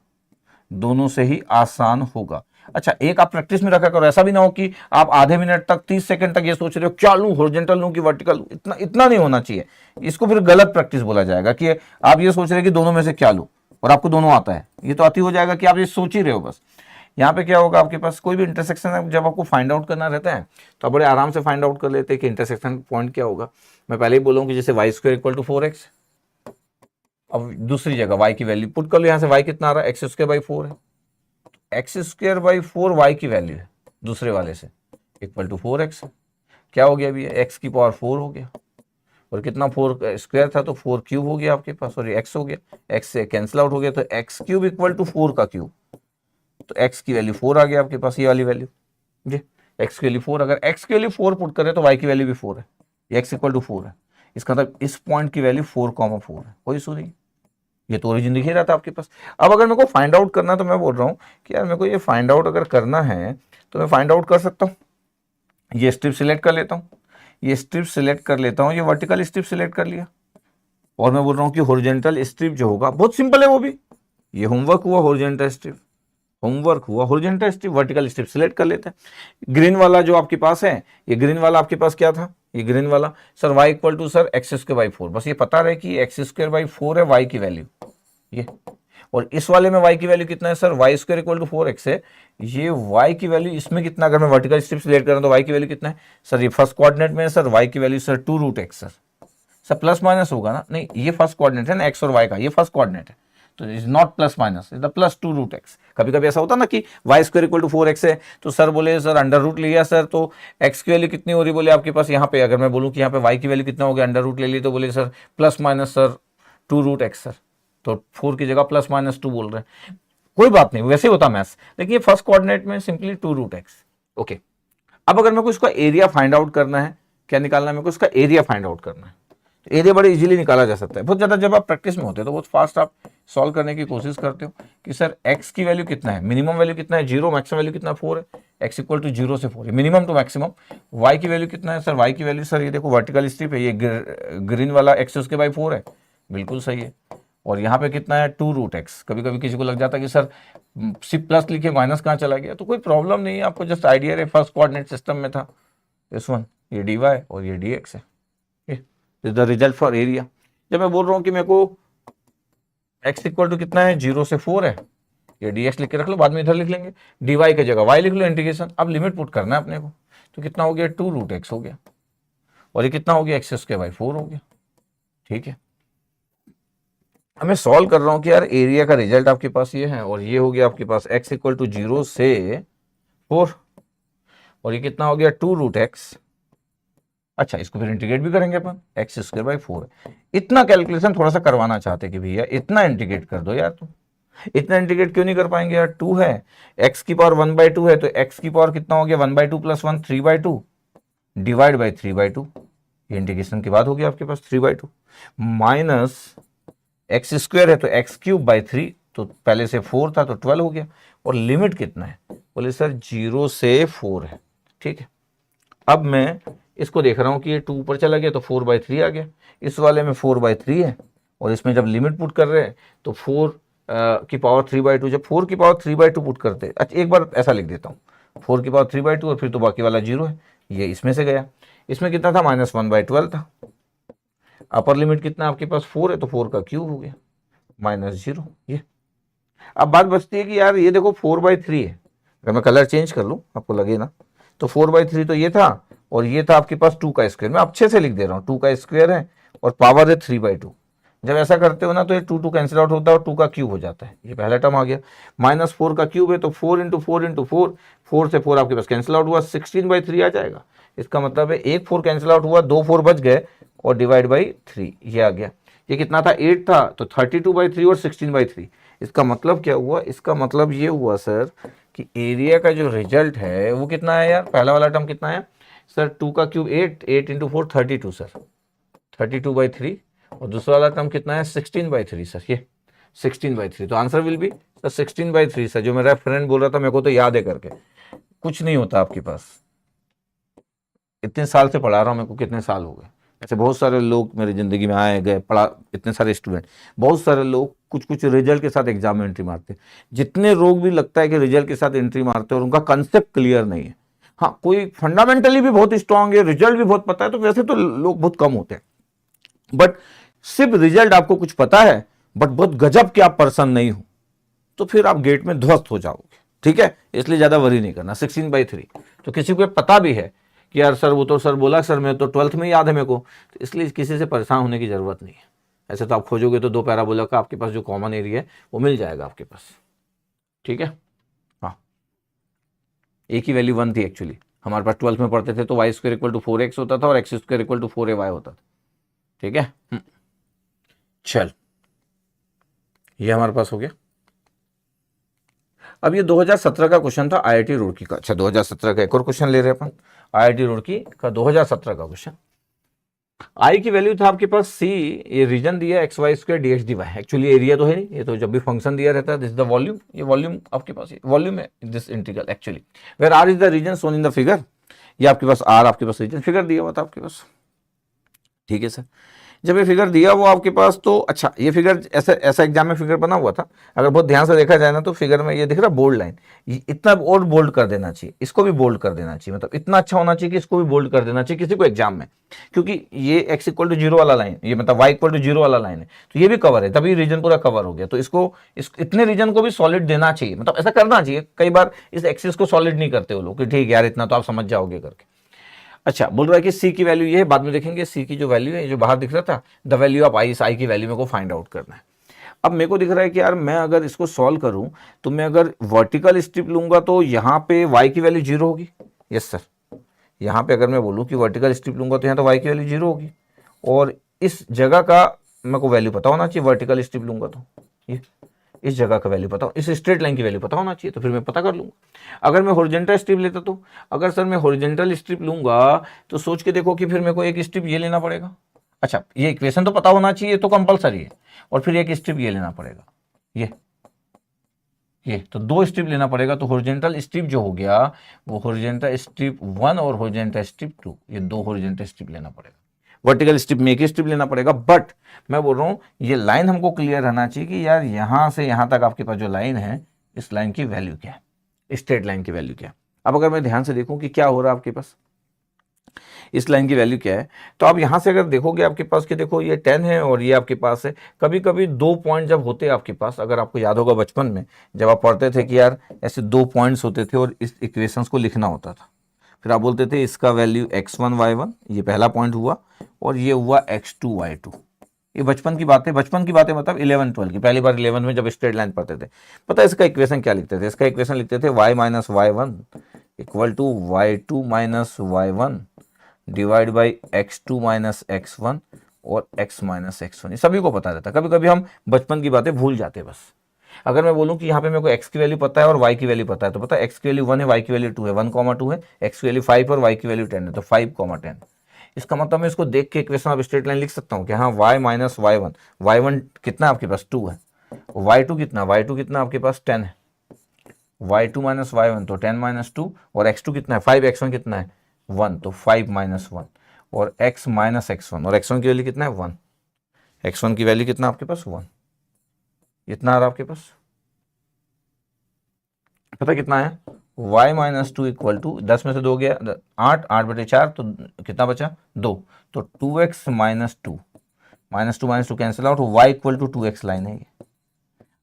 दोनों से ही आसान होगा। अच्छा एक आप प्रैक्टिस में रखा करो, ऐसा भी ना हो कि आप आधे मिनट तक 30 सेकंड तक ये सोच रहे हो क्या लूं, हॉरिजॉन्टल लूं कि वर्टिकल, इतना इतना नहीं होना चाहिए। इसको फिर गलत प्रैक्टिस बोला जाएगा कि आप ये सोच रहे हैं कि दोनों में से क्या लूं और आपको दोनों आता है, ये तो अति हो जाएगा कि आप ये सोच ही रहे हो बस। यहाँ पे क्या होगा, आपके पास कोई भी इंटरसेक्शन जब आपको फाइंड आउट करना रहता है तो आप बड़े आराम से फाइंड आउट कर लेते हैं कि इंटरसेक्शन पॉइंट क्या होगा। मैं पहले ही बोलूँ कि जैसे Y square equal to 4x, अब दूसरी जगह y की वैल्यू पुट कर लो, यहाँ से y कितना आ रहा है, एक्स स्क्वायर बाई 4 है, एक्स स्क्वायर बाई 4 y की वैल्यू है दूसरे वाले से इक्वल टू 4x, क्या हो गया अभी, x की पावर 4 हो गया, और कितना 4 स्क्वायर था तो 4 क्यूब हो गया आपके पास, और ये x हो गया, x से कैंसिल आउट हो गया, तो x क्यूब इक्वल टू 4 का क्यूब, तो x की वैल्यू 4 आ गया आपके पास, ये वाली वैल्यू जी, x की वैल्यू 4, अगर x की वैल्यू 4 पुट करें तो y की वैल्यू भी 4 है, ये x इक्वल टू 4 है, इसका मतलब इस पॉइंट की वैल्यू 4,4 है, कोई इशू नहीं, ये तो ओरिजिन दिख ही रहा था आपके पास। अब अगर मेरे को फाइंड आउट करना है तो मैं बोल रहा हूँ कि यार मेरे को ये फाइंड आउट अगर करना है तो मैं फाइंड आउट कर सकता हूँ, ये स्ट्रिप सिलेक्ट कर लेता हूँ, ये स्ट्रिप सिलेक्ट कर लेता हूँ, ये वर्टिकल स्ट्रिप सिलेक्ट कर लिया, और मैं बोल रहा हूँ कि हॉरिजॉन्टल स्ट्रिप जो होगा बहुत सिंपल है वो भी, ये होमवर्क हुआ हॉरिजॉन्टल स्ट्रिप, होमवर्क हुआ horizontal strip, vertical strip select कर लेते हैं। ग्रीन वाला जो आपके पास है, ये ग्रीन वाला आपके पास क्या था, ये ग्रीन वाला sir y equal to sir x square by 4, बस ये पता रहे कि एक्स स्क्वायर बाई 4 है y की वैल्यू, ये, और इस वाले में y की वैल्यू कितना है sir, y square equal to 4x है, ये y की वैल्यू इसमें कितना, अगर मैं वर्टिकल स्ट्रिप सिलेक्ट करूं तो y की वैल्यू कितना है सर, ये फर्स्ट कोऑर्डिनेट में है सर, y की value sir 2√x sir plus minus होगा ना, नहीं ये फर्स्ट कोऑर्डिनेट है ना x और y का, ये फर्स्ट कोऑर्डिनेट है तो is not plus minus, is the plus 2√x। कभी कभी ऐसा होता ना कि Y square equal to 4x है तो सर बोले सर अंडर रूट लिया सर, तो x की वैल्यू कितनी हो रही, बोले आपके पास यहाँ पे, अगर मैं बोलूँ कि यहाँ पे y की वैल्यू कितना हो गया, अंडर रूट ले ली, तो बोले sir plus minus sir 2√x sir, तो 4 की जगह प्लस माइनस 2 बोल रहे हैं, कोई बात नहीं वैसे होता मैथ्स, लेकिन ये फर्स्ट कोऑर्डिनेट में सिंपली 2√x। ओके अब अगर मेरे को इसका एरिया फाइंड आउट करना है, क्या निकालना है मेरे को, इसका एरिया फाइंड आउट करना है, तो एरिया बड़े इजीली निकाला जा सकता है, बहुत ज़्यादा जब आप प्रैक्टिस में होते हो तो बहुत फास्ट आप सॉल्व करने की कोशिश करते हो कि सर x की वैल्यू कितना है, मिनिमम वैल्यू कितना है 0, मैक्सिमम वैल्यू कितना 4 है, x इक्वल टू 0 से 4 है मिनिमम टू मैक्सिमम, y की वैल्यू कितना है सर, y की वैल्यू सर ये देखो वर्टिकल स्ट्रिप है, ये ग्रीन वाला x उसके बाई 4 है, बिल्कुल सही है, और यहाँ पे कितना है 2√x। कभी कभी किसी को लग जाता है कि सर सिर्फ प्लस लिखे माइनस कहाँ चला गया, तो कोई प्रॉब्लम नहीं है, आपको जस्ट आइडिया रहे फर्स्ट कोऑर्डिनेट सिस्टम में था इस वन, ये dy और ये dx है, ये द रिजल्ट फॉर एरिया। जब मैं बोल रहा हूँ कि मेरे को x इक्वल टू कितना है 0 से 4 है, ये dx लिख के रख लो, बाद में इधर लिख लेंगे, dy की जगह y लिख लो इंटीग्रेशन, अब लिमिट पुट करना है अपने को, तो कितना हो गया 2√x हो गया, और ये कितना हो गया x स्क्वायर बाई 4 हो गया, ठीक है। अब मैं सॉल्व कर रहा हूँ कि यार एरिया का रिजल्ट आपके पास ये है, और ये हो गया आपके पास x इक्वल टू 0 से 4, और ये कितना हो गया 2√x। अच्छा इसको फिर इंटीग्रेट भी करेंगे अपन, एक्स स्क्वायर बाई 4, इतना कैलकुलेशन थोड़ा सा करवाना चाहते कि भैया इतना इंटीग्रेट कर दो यार, तुम इतना इंटीग्रेट क्यों नहीं कर पाएंगे यार, 2 है, x की पावर 1/2 है, तो x की पावर कितना हो गया 1/2 प्लस 1 3/2 डिवाइड बाई 3/2, ये इंटीग्रेशन के बाद हो गया आपके पास 3/2, माइनस एक्स स्क्वायर है तो एक्स क्यूब बाई 3, तो पहले से 4 था तो 12 हो गया, और लिमिट कितना है, बोले सर 0 से 4 है, ठीक है। अब मैं इसको देख रहा हूँ कि ये 2 ऊपर चला गया तो 4/3 आ गया, इस वाले में 4/3 है, और इसमें जब लिमिट पुट कर रहे हैं तो 4 की पावर 3/2, जब 4 की पावर 3/2 पुट करते हैं, अच्छा एक बार ऐसा लिख देता हूँ 4 की पावर 3/2 और फिर तो बाकी वाला 0 है, ये इसमें से गया, इसमें कितना था -1/12 था, अपर लिमिट कितना आपके पास 4 है तो 4 का क्यूब हो गया -0 ये। अब बात बचती है कि यार ये देखो 4/3 है, अगर मैं कलर चेंज कर लूँ आपको लगे ना, तो 4/3 तो ये था और ये था आपके पास 2 का स्क्वायर, मैं अच्छे से लिख दे रहा हूँ 2 का स्क्वायर है और पावर है 3/2। जब ऐसा करते हो ना तो ये 2 कैंसिल आउट होता है और 2 का क्यूब हो जाता है, ये पहला टर्म आ गया। -4 का क्यूब है तो 4 × 4 × 4, 4 से 4 आपके पास कैंसिल आउट हुआ, 16/3 आ जाएगा। इसका मतलब है एक 4 कैंसिल आउट हुआ, 2 4 बच गए और डिवाइड/3 ये आ गया। ये कितना था 8 था तो 32/3 और 16/3। इसका मतलब क्या हुआ, इसका मतलब ये हुआ सर कि एरिया का जो रिजल्ट है वो कितना है यार, पहला वाला टर्म कितना है सर, 2 का क्यूब 8, 8 × 4 32 सर, 32/3 और दूसरा वाला टर्म कितना है 16/3 सर, ये 16/3। तो answer will B sir 16/3 sir. जो मेरा फ्रेंड बोल रहा था मेरे को तो याद है करके, कुछ नहीं होता आपके पास, इतने साल से पढ़ा रहा हूँ, मेरे को कितने साल हो गए, ऐसे बहुत सारे लोग मेरी ज़िंदगी में आए गए, पढ़ा, इतने सारे स्टूडेंट, बहुत सारे लोग कुछ कुछ रिजल्ट के साथ एग्जाम में एंट्री मारते हैं। जितने लोग भी लगता है कि रिजल्ट के साथ एंट्री मारते हैं और उनका कंसेप्ट क्लियर नहीं है, हाँ कोई फंडामेंटली भी बहुत स्ट्रांग है, रिजल्ट भी बहुत पता है, तो वैसे तो लोग बहुत कम होते हैं। बट सिर्फ रिजल्ट आपको कुछ पता है बट बहुत गजब के आप पर्सन नहीं हो, तो फिर आप गेट में ध्वस्त हो जाओगे, ठीक है, इसलिए ज़्यादा वरी नहीं करना। 16/3 तो किसी को पता भी है कि यार सर वो तो सर बोला सर मैं तो 12th में याद है मेरे को, तो इसलिए किसी से परेशान होने की ज़रूरत नहीं है। ऐसे तो आप खोजोगे तो 2 पैराबोला का आपके पास जो कॉमन एरिया है वो मिल जाएगा आपके पास, ठीक है। हाँ, एक ही वैल्यू 1 थी एक्चुअली, हमारे पास 12th में पढ़ते थे तो y² = 4x होता था और x² = 4ay होता था, ठीक है। चल ये हमारे पास हो गया। अब ये 2017 का क्वेश्चन था IIT रुड़की का। अच्छा 2017 का एक और क्वेश्चन ले रहे हैं अपन, IIT रुड़की का 2017 का क्वेश्चन। आई की वैल्यू था आपके पास c, ये रीजन दिया xy² dx/dy, एक्चुअली एरिया तो है नहीं, ये तो जब भी फंक्शन दिया रहता है दिस द वॉल्यूम, ये वॉल्यूम आपके पास वॉल्यूम है this integral actually, where r is the region shown in the figure. ये आपके पास r आपके पास रीजन फिगर दिया हुआ था आपके पास, ठीक है सर। जब ये फिगर दिया हुआ आपके पास तो अच्छा ये फिगर ऐसा ऐसा एग्जाम में फिगर बना हुआ था, अगर बहुत ध्यान से देखा जाए ना तो फिगर में ये दिख रहा बोल्ड लाइन, इतना और बोल्ड कर देना चाहिए, इसको भी बोल्ड कर देना चाहिए, मतलब इतना अच्छा होना चाहिए कि इसको भी बोल्ड कर देना चाहिए किसी को एग्जाम में, क्योंकि ये x = 0 वाला लाइन, ये मतलब y = 0 वाला लाइन है, तो ये भी कवर है, तभी रीजन पूरा कवर हो गया। तो इसको इतने रीजन को भी सॉलिड देना चाहिए, मतलब ऐसा करना चाहिए। कई बार इस एक्सिस को सॉलिड नहीं करते वो लोग कि ठीक यार इतना तो आप समझ जाओगे करके। अच्छा बोल रहा है कि सी की वैल्यू ये है, बाद में देखेंगे सी की जो वैल्यू है, जो बाहर दिख रहा था द वैल्यू ऑफ आई, इस आई की वैल्यू मेरे को फाइंड आउट करना है। अब मेरे को दिख रहा है कि यार मैं अगर इसको सॉल्व करूं तो मैं अगर वर्टिकल स्ट्रिप लूंगा तो यहाँ पे y की वैल्यू 0 होगी, यस सर। यहाँ पे अगर मैं बोलूँ कि वर्टिकल स्ट्रिप लूंगा तो यहाँ तो y की वैल्यू 0 होगी, और इस जगह का मेरे को वैल्यू पता होना चाहिए, वर्टिकल स्ट्रिप लूंगा तो ये इस जगह का वैल्यू पता हो, इस स्ट्रेट लाइन की वैल्यू पता होना चाहिए, तो फिर मैं पता कर लूंगा। अगर मैं हॉरिजॉन्टल स्ट्रिप लेता तो, अगर सर मैं हॉरिजॉन्टल स्ट्रिप लूंगा तो सोच के देखो कि फिर मेरे को एक स्ट्रिप ये लेना पड़ेगा। अच्छा ये इक्वेशन तो पता होना चाहिए, तो कंपलसरी है, और फिर एक स्ट्रिप ये लेना पड़ेगा, ये तो 2 स्ट्रिप लेना पड़ेगा। तो हॉरिजॉन्टल स्ट्रिप जो हो गया वो हॉरिजॉन्टल स्ट्रिप 1 और हॉरिजॉन्टल स्ट्रिप 2, ये 2 हॉरिजॉन्टल स्ट्रिप लेना पड़ेगा। वर्टिकल स्ट्रिप में एक ही स्ट्रिप लेना पड़ेगा, बट मैं बोल रहा हूँ ये लाइन हमको क्लियर रहना चाहिए कि यार यहाँ से यहाँ तक आपके पास जो लाइन है, इस लाइन की वैल्यू क्या है, स्ट्रेट लाइन की वैल्यू क्या है। अब अगर मैं ध्यान से देखूँ कि क्या हो रहा है आपके पास, इस लाइन की वैल्यू क्या है, तो आप यहाँ से अगर देखोगे आपके पास कि देखो ये 10 है और ये आपके पास है। कभी कभी 2 पॉइंट जब होते हैं आपके पास, अगर आपको याद होगा बचपन में जब आप पढ़ते थे कि यार ऐसे 2 पॉइंट्स होते थे और इस इक्वेशंस को लिखना होता था, फिर आप बोलते थे इसका वैल्यू x1 y1, ये पहला पॉइंट हुआ, और ये हुआ x2 y2। ये बचपन की बातें मतलब 11 12 की, पहली बार 11 में जब स्ट्रेट लाइन पढ़ते थे, पता है इसका इक्वेशन क्या लिखते थे, इसका इक्वेशन लिखते थे y - y1 = y2 - y1 divide by x2 - x1 और x - x1। ये सभी को पता रहता है, कभी कभी हम बचपन की बातें भूल जाते हैं बस। अगर मैं बोलूं कि यहाँ पे मेरे को x की वैल्यू पता है और y की वैल्यू पता है, तो पता है x की वैल्यू 1 है, y की वैल्यू 2 है, 1, 2 है, x की वैल्यू 5 और y की वैल्यू 10 है, तो 5, 10। इसका मतलब मैं इसको देख के इक्वेशन ऑफ स्ट्रेट लाइन लिख सकता हूँ कि हाँ y - y1, y1 कितना आपके पास 2 है, y2 कितना आपके पास 10 है, y2 - y1 तो 10 - 2, और x2 कितना है 5, x1 कितना है 1, तो 5 - 1, और x - x1, और x1 की वैल्यू कितना है 1, x1 की वैल्यू कितना आपके पास 1, इतना आ रहा आपके पास, पता कितना है y minus two equal to 10 में से 2 गया 8, 8/4 तो कितना बचा 2, तो 2x -2 cancel out, y equal to 2x line है ये।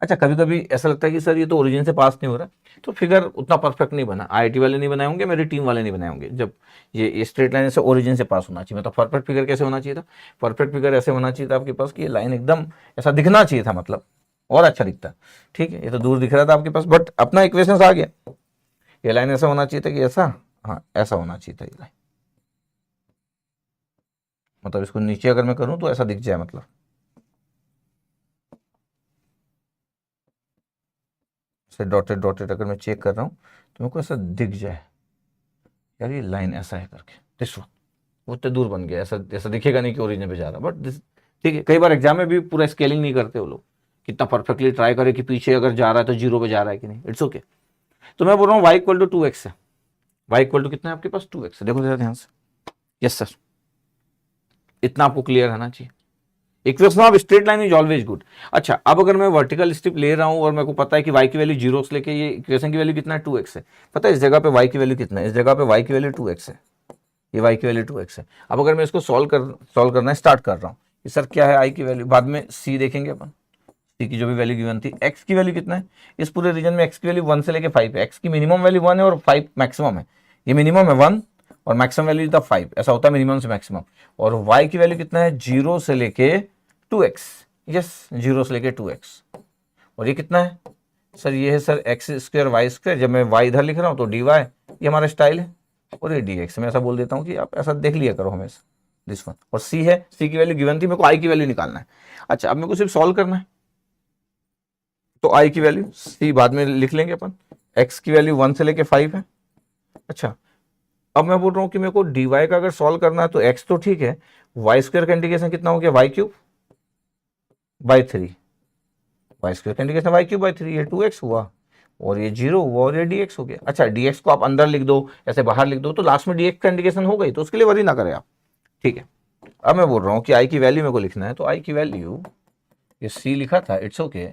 अच्छा कभी कभी ऐसा लगता है कि सर ये तो ओरिजिन से पास नहीं हो रहा, तो फिगर उतना परफेक्ट नहीं बना, आईआईटी वाले नहीं बनाए होंगे, मेरी टीम वाले नहीं बनाए होंगे। जब ये स्ट्रेट लाइन से ओरिजिन से पास होना चाहिए, मतलब परफेक्ट फिगर कैसे होना चाहिए था, परफेक्ट फिगर ऐसे होना चाहिए था आपके पास कि ये लाइन एकदम ऐसा दिखना चाहिए था, मतलब और अच्छा दिखता। ठीक है, ये तो दूर दिख रहा था आपके पास, बट अपना इक्वेशन आ गया, ये लाइन ऐसा होना चाहिए था कि ऐसा, हाँ ऐसा होना चाहिए था ये लाइन, मतलब इसको नीचे अगर मैं करूं तो ऐसा दिख जाए, मतलब से डॉटेड डॉटेड अगर मैं चेक कर रहा हूँ तो मेरे को ऐसा दिख जाए यार ये लाइन ऐसा है करके, दिस वन वो इतने दूर बन गया, ऐसा ऐसा दिखेगा नहीं कि ओरिजिन पे जा रहा, बट दिस ठीक है। कई बार एग्जाम में भी पूरा स्केलिंग नहीं करते वो लोग, कितना परफेक्टली ट्राई करे कि पीछे अगर जा रहा है तो जीरो पे जा रहा है कि नहीं, इट्स ओके। तो मैं बोल रहा हूँ y इक्वल टू 2x है, y इक्वल टू कितना है आपके पास 2x है, देखो जरा ध्यान से, यस सर, इतना आपको क्लियर रहना चाहिए। Equation of straight line is always good. अच्छा अब अगर मैं वर्टिकल स्ट्रिप ले रहा हूं और मेरे को पता है कि y की वैल्यू 0 से लेके ये इक्वेशन की वैल्यू कितना है 2x है, पता है इस जगह पे y की वैल्यू कितना है, इस जगह पे y की वैल्यू 2x है, ये y की वैल्यू 2x है। अब अगर मैं इसको सॉल्व करना स्टार्ट कर रहा हूँ कि सर क्या है i की वैल्यू, बाद में c देखेंगे अपन, c की जो भी वैल्यू गिवन थी, x की वैल्यू कितना है, इस पूरे रीजन में x की वैल्यू 1 से लेके 5 है, x की मिनिमम वैल्यू 1 है और 5 मैक्सिमम है, ये मिनिमम है 1 और मैक्सिमम वैल्यू था 5, ऐसा होता है मिनिमम से मैक्सिमम। और y की वैल्यू कितना है 0 से लेके 2x, यस 0 से लेके 2x, और ये कितना है सर, ये है sir x square y square, जब मैं y इधर लिख रहा हूँ तो dy, ये हमारा स्टाइल है, और ये dx, मैं ऐसा बोल देता हूँ कि आप ऐसा देख लिया करो हमेशा, दिस वन। और c है, c की वैल्यू गिवन थी, मेरे को i की वैल्यू निकालना है। अच्छा अब मेरे को सिर्फ सॉल्व करना है, तो i की वैल्यू c बाद में लिख लेंगे अपन, x की वैल्यू 1 से लेके 5 है। अच्छा अब मैं बोल रहा हूँ कि मेरे को dy का अगर सॉल्व करना है तो x तो ठीक है, वाई स्क्वायर का इंटीग्रेशन कितना हो गया y³ बाई 3, वाई स्क्वायर का इंटीग्रेशन y³ बाई 3, ये 2x हुआ और ये 0 हुआ और ये dx हो गया। अच्छा dx को आप अंदर लिख दो, ऐसे बाहर लिख दो, तो लास्ट में dx का इंटीग्रेशन हो गई, तो उसके लिए वरी ना करें आप। ठीक है, अब मैं बोल रहा हूँ कि i की वैल्यू मेरे को लिखना है, तो i की वैल्यू ये c लिखा था, इट्स ओके,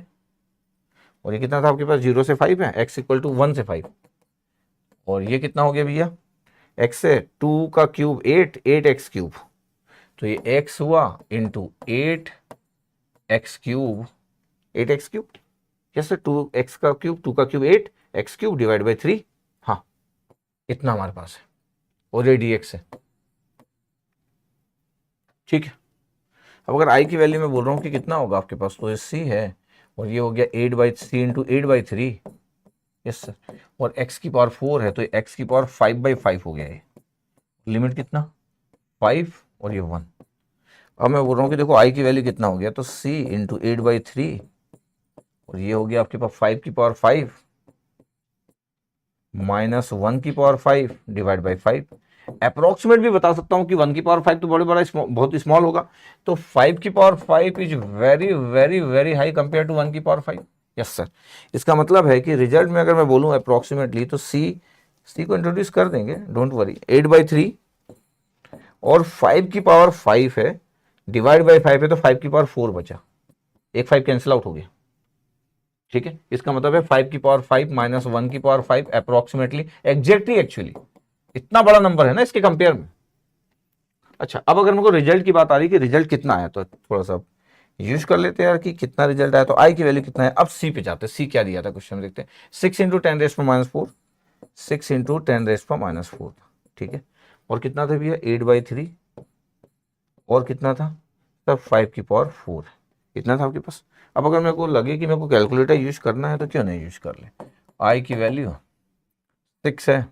और ये कितना था आपके पास 0 से 5 है, x इक्वल टू 1 से 5, और ये कितना हो गया भैया x से 2 का क्यूब 8, 8x³, तो ये x हुआ इंटू 8x³ 8x³, जैसे 2x का क्यूब 2 का क्यूब 8, x³ डिवाइड बाई 3, हाँ इतना हमारे पास है, और ये dx है। ठीक है, अब अगर i की वैल्यू में बोल रहा हूँ कि कितना होगा आपके पास, तो ये c है, और ये हो गया 8/c इंटू 8/3, यस सर, और x की पावर 4 है, तो x की पावर 5/5 हो गया, ये लिमिट कितना 5 और ये 1। अब मैं बोल रहा हूँ कि देखो i की वैल्यू कितना हो गया, तो c इंटू 8/3, और ये हो गया आपके पास 5 की पावर 5 माइनस 1 की पावर 5 डिवाइड बाई 5। अप्रोक्सीमेट भी बता सकता हूँ कि 1 की पावर 5 तो बड़े बड़ा बहुत स्मॉल होगा, तो 5 की power 5 is very very very high compare to 1 की पावर 5। यस सर, इसका मतलब है कि रिजल्ट में अगर मैं बोलूँ अप्रोक्सीमेटली, तो सी को इंट्रोड्यूस कर देंगे, डोंट वरी, 8/3 और 5 की पावर 5 है, डिवाइड बाई 5 है, तो 5 की पावर 4 बचा, एक 5 कैंसिल आउट हो गया। ठीक है, इसका मतलब है 5 की पावर 5 माइनस 1 की पावर 5 अप्रोक्सीमेटली, एग्जैक्टली एक्चुअली इतना बड़ा नंबर है ना इसके कंपेयर में। अच्छा अब अगर मेरे को रिजल्ट की बात आ रही कि रिजल्ट कितना आया, तो थोड़ा सा यूज कर लेते हैं यार कि कितना रिजल्ट आया, तो आई की वैल्यू कितना है। अब सी पे जाते हैं, सी क्या दिया था क्वेश्चन में, देखते हैं 6 इंटू 10⁻⁴, 6 इंटू 10⁻⁴, ठीक है, और कितना था भैया 8/3, और कितना था तब 5 की पावर 4, इतना था आपके पास। अब अगर मेरे को लगे कि मेरे को कैलकुलेटर यूज करना है तो क्यों नहीं यूज कर ले, आई की वैल्यू 6 है,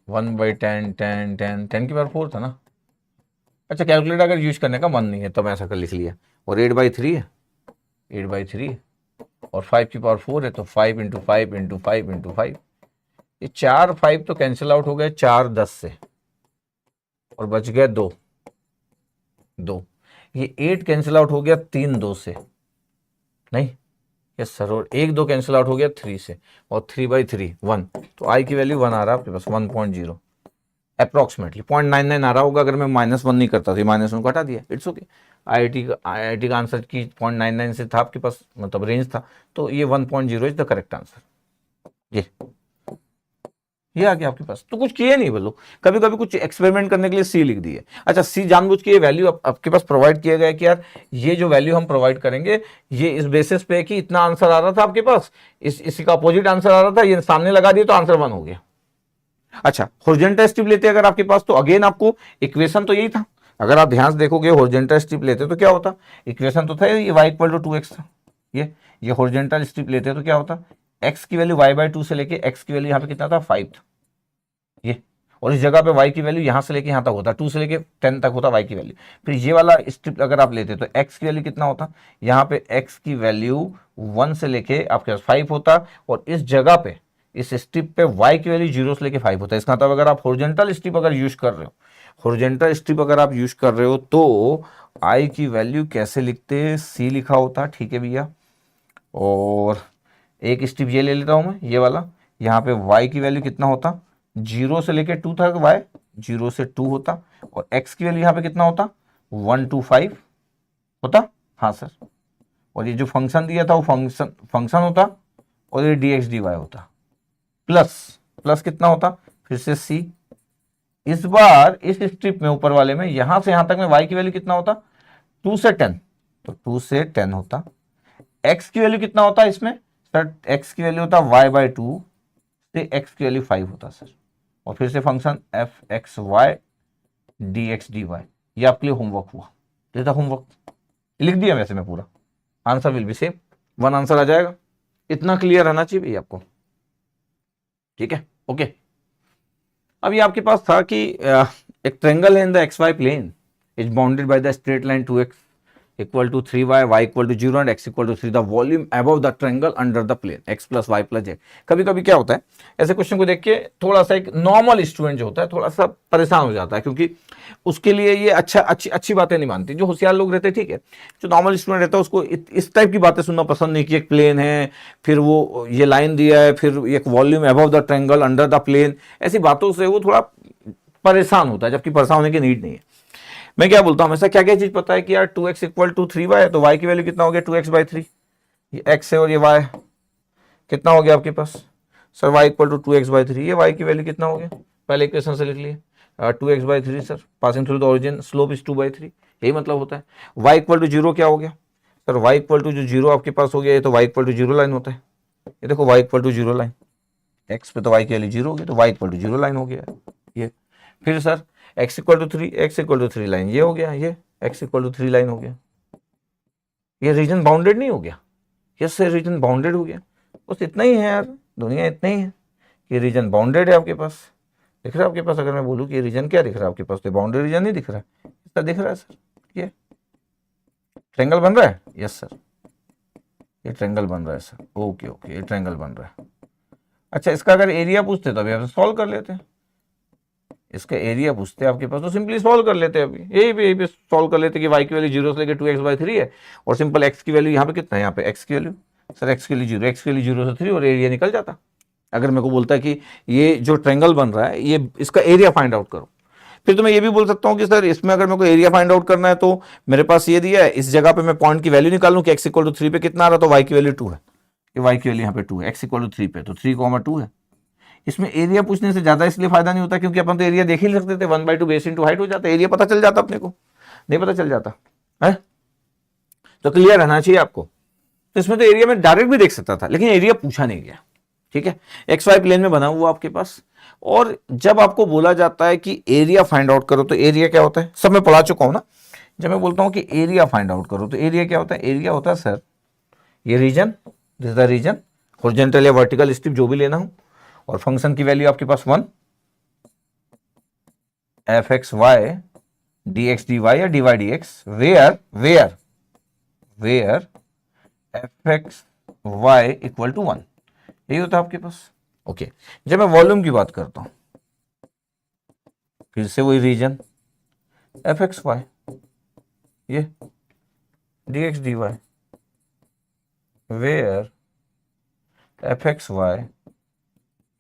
1/10 10 10 10 की पावर 4 था ना। अच्छा कैलकुलेटर अगर यूज करने का मन नहीं है तो मैं ऐसा कर लिख लिया, और 8/3 है, 8/3 और 5 की पावर 4 है, तो 5 इंटू 5 इंटू 5 इंटू 5, ये 4 5 तो कैंसिल आउट हो गए 4 10 से, और बच गए 2 2, ये 8 कैंसिल आउट हो गया 3 2 से, नहीं यस सर, और 1 2 कैंसिल आउट हो गया 3 से, और 3/3 1, तो आई की वैल्यू 1 आ रहा है आपके पास, 1.0 अप्रोक्सीमेटली 0.99 आ रहा होगा अगर मैं -1 नहीं करता, तो -1 को हटा दिया, इट्स ओके। IIT का आंसर की 0.99 से था आपके पास, मतलब रेंज था, तो ये 1.0 इज द करेक्ट आंसर। ये आ गया आपके पास, तो कुछ किए नहीं बोलो, कभी कभी कुछ एक्सपेरिमेंट करने के लिए सी लिख दिए। अच्छा, सी जानबूझ के ये वैल्यू आपके पास प्रोवाइड किया गया कि यार ये जो वैल्यू हम प्रोवाइड करेंगे ये इस बेसिस पे कि इतना आंसर आ रहा था आपके पास, इसी का अपोजिट आंसर आ रहा था, ये सामने लगा दिए तो आंसर 1 हो गया। अच्छा, हॉरिजॉन्टल स्ट्रिप लेते अगर आपके पास, तो अगेन आपको इक्वेशन तो यही था, अगर आप ध्यान से देखोगे हॉरिजॉन्टल स्ट्रिप लेते तो क्या होता, इक्वेशन तो था ये y इक्वल टू 2x था। ये हॉरिजॉन्टल स्ट्रिप लेते तो क्या होता, x की वैल्यू y/2 से लेके x की वैल्यू यहाँ पे कितना था 5 था, ये, और इस जगह पे y की वैल्यू यहाँ से लेके यहाँ तक होता, 2 से लेके 10 तक होता y की वैल्यू। फिर ये वाला स्ट्रिप अगर आप लेते तो x की वैल्यू कितना होता, यहाँ पे x की वैल्यू 1 से लेके आपके पास 5 होता, और इस जगह पे इस स्ट्रिप पे y की वैल्यू 0 से लेके 5 होता है। इसका मतलब अगर आप हॉरिजॉन्टल स्ट्रिप अगर यूज कर रहे हो, हॉरिजॉन्टल स्ट्रिप अगर आप यूज कर रहे हो तो i की वैल्यू कैसे लिखते, c लिखा होता, ठीक है भैया। और एक स्ट्रिप ये ले लेता हूं मैं, ये वाला, यहाँ पे y की वैल्यू कितना होता, 0 से लेके 2 तक y 0 से 2 होता, और x की वैल्यू यहाँ पे कितना होता 1 to 5 होता, हाँ सर। और ये जो फंक्शन दिया था वो फंक्शन होता, और ये dx dy होता, प्लस कितना होता, फिर से c। इस बार इस स्ट्रिप में ऊपर वाले में यहां से यहां तक में y की वैल्यू कितना होता 2 से 10, तो 2 से 10 होता। x की वैल्यू कितना होता इसमें सर, x की वैल्यू होता y/2 से x की वैल्यू 5 होता सर, और फिर से फंक्शन f(x(y) dx dy। ये आपके लिए होमवर्क हुआ, जैसा होमवर्क लिख दिया वैसे मैं पूरा, answer will be same, 1 answer आ जाएगा। इतना क्लियर रहना चाहिए भैया आपको, ठीक है, ओके। अब ये आपके पास था कि एक ट्रायंगल है in the xy plane is bounded by the straight line 2x equal to 3y, y equal to 0 and x equal to 3, the volume above the triangle under the plane x plus y plus z। कभी कभी क्या होता है, ऐसे question को देख के थोड़ा सा एक नॉर्मल स्टूडेंट जो होता है थोड़ा सा परेशान हो जाता है, क्योंकि उसके लिए ये अच्छी बातें नहीं मानती। जो होशियार लोग रहते हैं, ठीक है, जो नॉर्मल स्टूडेंट रहता है उसको इस टाइप की बातें सुनना पसंद नहीं कि एक प्लेन है, फिर वो ये लाइन दिया है, फिर एक volume above the triangle under the plane, ऐसी बातों से वो थोड़ा परेशान होता है, जबकि परेशान होने की नीड नहीं है। मैं क्या बोलता हूं, ऐसा क्या क्या चीज पता है कि यार 2x इक्वल टू 3y है, तो y की वैल्यू कितना हो गया 2x/3, ये x है और ये y कितना हो गया आपके पास sir, y equal to 2x/3, ये y की वैल्यू कितना हो गया, पहले इक्वेशन से लिख लिए 2x/3 sir, passing through the origin slope is 2/3, यही मतलब होता है। y इक्वल टू 0 क्या हो गया सर, y इक्वल टू जो 0 आपके पास हो गया, ये तो y इक्वल टू 0 लाइन होता है, ये देखो y equal to 0 line, x पे तो y की वैल्यू 0 होगी, तो y इक्वल टू 0 लाइन हो गया ये। फिर sir x equal to 3, x equal to 3 line ये हो गया, ये x इक्वल टू 3 लाइन हो गया, ये रीजन बाउंडेड नहीं हो गया, यस सर रीजन बाउंडेड हो गया। बस इतना ही है यार, दुनिया इतना ही है कि रीजन बाउंडेड है आपके पास, दिख रहा है आपके पास। अगर मैं बोलूँ कि रीजन क्या दिख रहा है आपके पास, तो बाउंडेड रीजन नहीं दिख रहा है, इसका दिख रहा है सर, ये ट्रायंगल बन रहा है, यस सर ये ट्रायंगल बन रहा है सर, ओके ओके ये ट्रायंगल बन रहा है। अच्छा, इसका अगर एरिया पूछते तो अभी आप सॉल्व कर लेते हैं, इसका एरिया पूछते हैं आपके पास तो सिंपली सॉल्व कर लेते हैं, अभी यही पे सॉल्व कर लेते हैं कि y की वैल्यू 0 से लेकर 2x/3 है, और सिंपल x की वैल्यू यहाँ पे कितना है, यहाँ पे x की वैल्यू सर, x की वैल्यू 0, x की वैल्यू 0 से 3 और एरिया निकल जाता। अगर मेरे को बोलता है कि ये जो ट्रायंगल बन रहा है ये इसका एरिया फाइंड आउट करो, फिर तो मैं ये भी बोल सकता हूँ कि सर इसमें अगर मेरे को एरिया फाइंड आउट करना है तो मेरे पास ये दिया है, इस जगह पे मैं पॉइंट की वैल्यू निकालूं कि x इक्वल टू 3 पे कितना आ रहा, तो y की वैल्यू 2 है, कि y की वैल्यू यहाँ पे 2 है, x इक्वल टू 3 पे तो 3,2 है। इसमें एरिया पूछने से ज्यादा इसलिए फायदा नहीं होता क्योंकि अपन तो एरिया देख ही सकते थे, 1/2 बेस इंटू हाइट हो जाता, एरिया पता चल जाता, अपने को नहीं पता चल जाता है, तो क्लियर रहना चाहिए आपको। तो इसमें तो एरिया में डायरेक्ट भी देख सकता था, लेकिन एरिया पूछा नहीं गया, ठीक है, XY प्लेन में बना हुआ आपके पास। और जब आपको बोला जाता है कि एरिया फाइंड आउट करो, तो एरिया क्या होता है, सब मैं पढ़ा चुका हूं ना। जब मैं बोलता हूं कि एरिया फाइंड आउट करो, तो एरिया क्या होता है, एरिया होता है सर ये reason, this is the reason, horizontal या वर्टिकल स्ट्रिप जो भी लेना हो, और फंक्शन की वैल्यू आपके पास 1 f(x(y) dx dy या dy dx, where f(x(y) equal to 1, यही होता है आपके पास, ओके। जब मैं वॉल्यूम की बात करता हूं, फिर से वही रीजन f(x(y) ये dx dy, where f(x(y)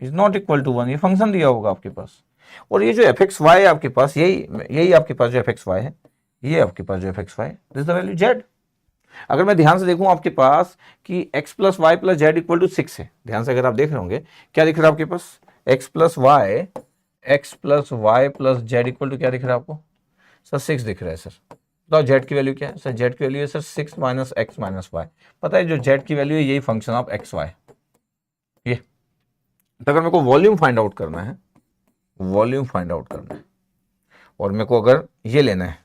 is not equal to 1, ये फंक्शन दिया होगा आपके पास। और ये जो f(x(y) है आपके पास, यही आपके पास जो f(x(y) है, ये आपके पास जो f x y this the value z. अगर मैं ध्यान से देखूं आपके पास कि x plus y plus z equal to 6 है, ध्यान से अगर आप देख रहे होंगे क्या दिख रहा है आपके पास, x plus y plus z equal to क्या दिख रहा है आपको सर 6 दिख रहा है सर। बताओ जेड की वैल्यू क्या है सर, जेड की वैल्यू है sir 6 minus x minus y. पता है जो जेड की वैल्यू है यही फंक्शन ऑफ एक्स वाई। ये तो अगर मेरे को वॉल्यूम फाइंड आउट करना है, वॉल्यूम फाइंड आउट करना है और मेरे को अगर ये लेना है,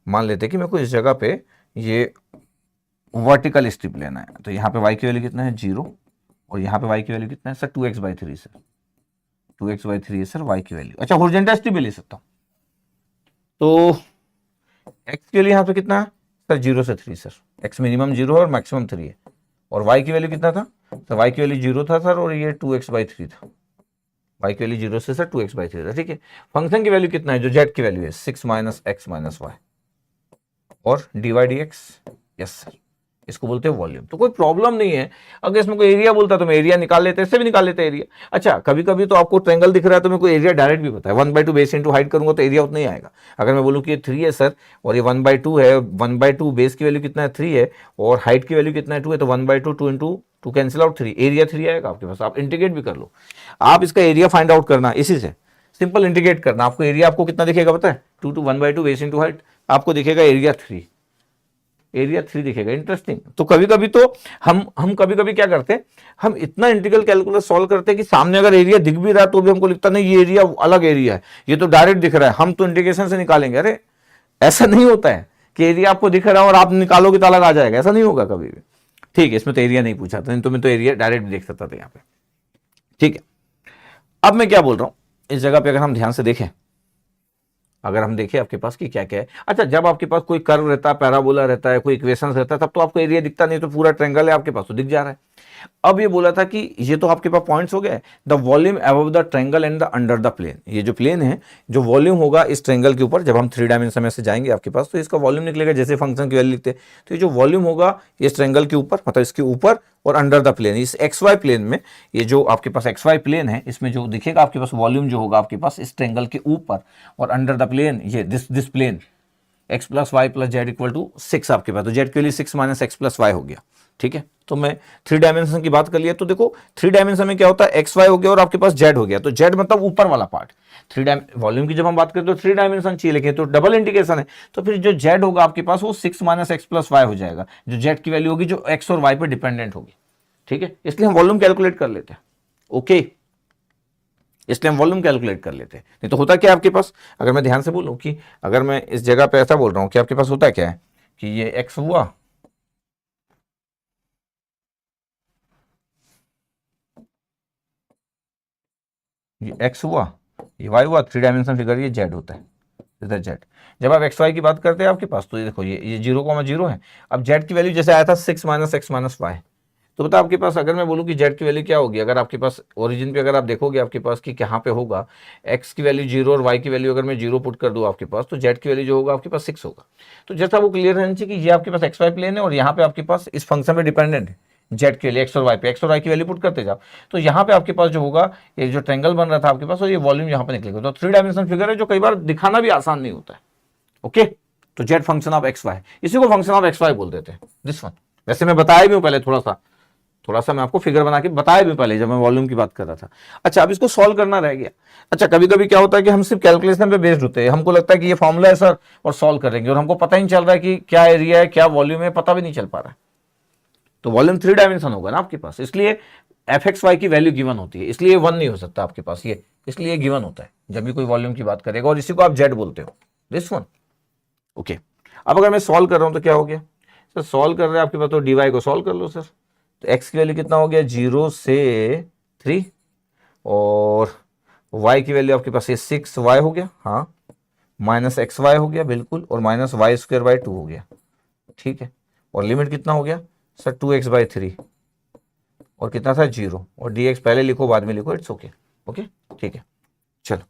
मान लेते हैं कि मेरे को इस जगह पे ये वर्टिकल स्ट्रिप लेना है, तो यहाँ पे y की वैल्यू कितना है 0 और यहाँ पे y की वैल्यू कितना है सर 2x/3 सर, 2x/3 है सर y की वैल्यू। अच्छा हॉरिजॉन्टल स्ट्रिप भी ले सकता हूँ, तो x के लिए यहाँ पे कितना है सर 0 से 3 सर, x मिनिमम 0 है और मैक्सिमम 3 है, और y की वैल्यू कितना था सर, y की वैल्यू 0 था सर और ये 2x/3 था, y की वैल्यू 0 से सर 2x/3 था। ठीक है, फंक्शन की वैल्यू कितना है जो z की वैल्यू है 6 माइनस एक्स माइनस वाई और dy/dx, यस सर, इसको बोलते हैं वॉल्यूम। तो कोई प्रॉब्लम नहीं है, अगर इसमें कोई एरिया बोलता तो मैं एरिया निकाल लेते, इससे भी निकाल लेते एरिया। अच्छा कभी कभी तो आपको ट्रायंगल दिख रहा है तो मेरे को एरिया डायरेक्ट भी पता है, 1/2 बेस इंटू हाइट करूंगा तो एरिया उतना ही आएगा। अगर मैं बोलूँ कि ये 3 है सर और ये 1/2 है, 1/2 बेस की वैल्यू कितना है 3 है और हाइट की वैल्यू कितना है 2 है, तो 1/2 2 इंटू 2 कैंसिल आउट 3, एरिया 3 आएगा आपके पास। आप इंटीग्रेट भी कर लो, आप इसका एरिया फाइंड आउट करना इसी से, सिंपल इंटीग्रेट करना। आपको एरिया आपको कितना दिखेगा पता है, 2 to 1/2 बेस इंटू हाइट, आपको दिखेगा एरिया 3, एरिया 3 दिखेगा। इंटरेस्टिंग। तो कभी कभी तो हम कभी कभी क्या करते हैं, हम इतना इंटीग्रल कैलकुलस सॉल्व करते हैं कि सामने अगर एरिया दिख भी रहा है तो भी हमको लिखता नहीं ये एरिया अलग एरिया है, ये तो डायरेक्ट दिख रहा है, हम तो इंटीग्रेशन से निकालेंगे। अरे ऐसा नहीं होता है कि एरिया आपको दिख रहा है और आप निकालोगे तो अलग आ जाएगा, ऐसा नहीं होगा कभी भी। ठीक है, इसमें तो एरिया नहीं पूछा था, नहीं तो मैं तो एरिया डायरेक्ट देख सकता था यहाँ पे। ठीक है, अब मैं क्या बोल रहा हूं, इस जगह पे अगर हम ध्यान से देखें, अगर हम देखें आपके पास कि क्या क्या है। अच्छा जब आपके पास कोई कर्व रहता है, पैराबोला रहता है, कोई इक्वेशन रहता है, तब तो आपको एरिया दिखता नहीं, तो पूरा ट्रायंगल है आपके पास तो दिख जा रहा है। अब ये बोला था कि ये तो आपके पास पॉइंट्स हो गए, the volume above the triangle and the under the plane. ये जो प्लेन है, जो वॉल्यूम होगा इस ट्रायंगल के ऊपर, जब हम 3 डायमेंशन में से जाएंगे आपके पास तो इसका वॉल्यूम निकलेगा, जैसे फंक्शन की वैल्यू लिखते हैं। तो ये जो वॉल्यूम होगा इस ट्रायंगल के ऊपर, मतलब इसके ऊपर और अंडर द प्लेन, इस एक्स वाई प्लेन में, ये जो आपके पास एक्स वाई प्लेन है इसमें जो दिखेगा आपके पास वॉल्यूम जो होगा आपके पास इस ट्रायंगल के ऊपर और अंडर द प्लेन, ये this plane x plus y plus z equal to 6 आपके पास, तो जेड के लिए 6 माइनस एक्स प्लस वाई हो गया। ठीक है, तो मैं 3 डायमेंशन की बात कर लिया, तो देखो 3 डायमेंशन में क्या होता है, एक्स वाई हो गया और आपके पास जेड हो गया, तो जेड मतलब ऊपर वाला पार्ट। वॉल्यूम की जब हम बात करें तो 3 डायमेंशन चाहिए, लेकिन तो डबल इंटीग्रेशन है, तो फिर जो जेड होगा आपके पास वो 6 माइनस एक्स प्लस वाई हो जाएगा, जो जेड की वैल्यू होगी जो एक्स और वाई पर डिपेंडेंट होगी। ठीक है, इसलिए हम वॉल्यूम कैलकुलेट कर लेते हैं। ओके, इसलिए हम वॉल्यूम कैलकुलेट कर लेते हैं। नहीं तो होता क्या आपके पास, अगर मैं ध्यान से बोलूं कि अगर मैं इस जगह पे ऐसा बोल रहा हूं कि आपके पास होता क्या है कि ये x हुआ, ये x हुआ, ये y हुआ, 3 डायमेंशन फिगर ये z होता है, इधर z। जब आप एक्स वाई की बात करते हैं आपके पास तो ये देखो ये 0,0 है। अब z की वैल्यू जैसे आया था 6 माइनस एक्स माइनस वाई, तो बता आपके पास अगर मैं बोलूं कि z की वैल्यू क्या होगी, अगर आपके पास ओरिजिन पे अगर आप देखोगे आपके पास कि कहाँ पे होगा x की वैल्यू 0 और y की वैल्यू अगर मैं 0 पुट कर दूं आपके पास, तो z की वैल्यू जो होगा आपके पास 6 होगा। तो जैसा वो क्लियर रहना चाहिए कि ये आपके पास एक्स वाई प्लेन है और यहाँ पे आपके पास इस फंक्शन पे डिपेंडेंट है जेड के लिए, एक्स और वाई पे, एक्स और वाई की वैल्यू पुट करते जाओ, तो यहाँ पे आपके पास जो होगा ये जो ट्रायंगल बन रहा था आपके पास और ये वॉल्यूम यहाँ पे निकलेगा। तो 3 डायमेंशन फिगर है जो कई बार दिखाना भी आसान नहीं होता है। ओके, तो z function of x y, इसी को फंक्शन ऑफ एक्स वाई बोल देते हैं, दिस वन। वैसे मैं बताया भी हूँ पहले, थोड़ा सा मैं आपको फिगर बना के बताया भी पहले जब मैं वॉल्यूम की बात कर रहा था। अच्छा अब इसको सॉल्व करना रह गया। अच्छा कभी कभी क्या होता है कि हम सिर्फ कैलकुलेशन पे बेस्ड होते हैं, हमको लगता है कि ये फॉर्मूला है सर और सॉल्व करेंगे और हमको पता ही नहीं चल रहा है कि क्या एरिया है क्या वॉल्यूम है, पता भी नहीं चल पा रहा है। तो वॉल्यूम 3 डायमेंशन होगा ना आपके पास, इसलिए एफ एक्स वाई की वैल्यू गिवन होती है, इसलिए 1 नहीं हो सकता आपके पास ये, इसलिए गिवन होता है जब भी कोई वॉल्यूम की बात करेगा, और इसी को आप जेड बोलते हो, दिस वन। ओके, अब अगर मैं सॉल्व कर रहा हूं तो क्या हो गया सर, सॉल्व कर रहे हैं आपके पास तो dy को सॉल्व कर लो सर, तो x की वैल्यू कितना हो गया 0 से 3 और y की वैल्यू आपके पास ये 6y हो गया, हाँ, माइनस एक्स वाई हो गया बिल्कुल, और माइनस वाई स्क्वायर बाई 2 हो गया। ठीक है, और लिमिट कितना हो गया सर 2x/3 और कितना था 0, और dx पहले लिखो बाद में लिखो, इट्स ओके। ओके ठीक है, चलो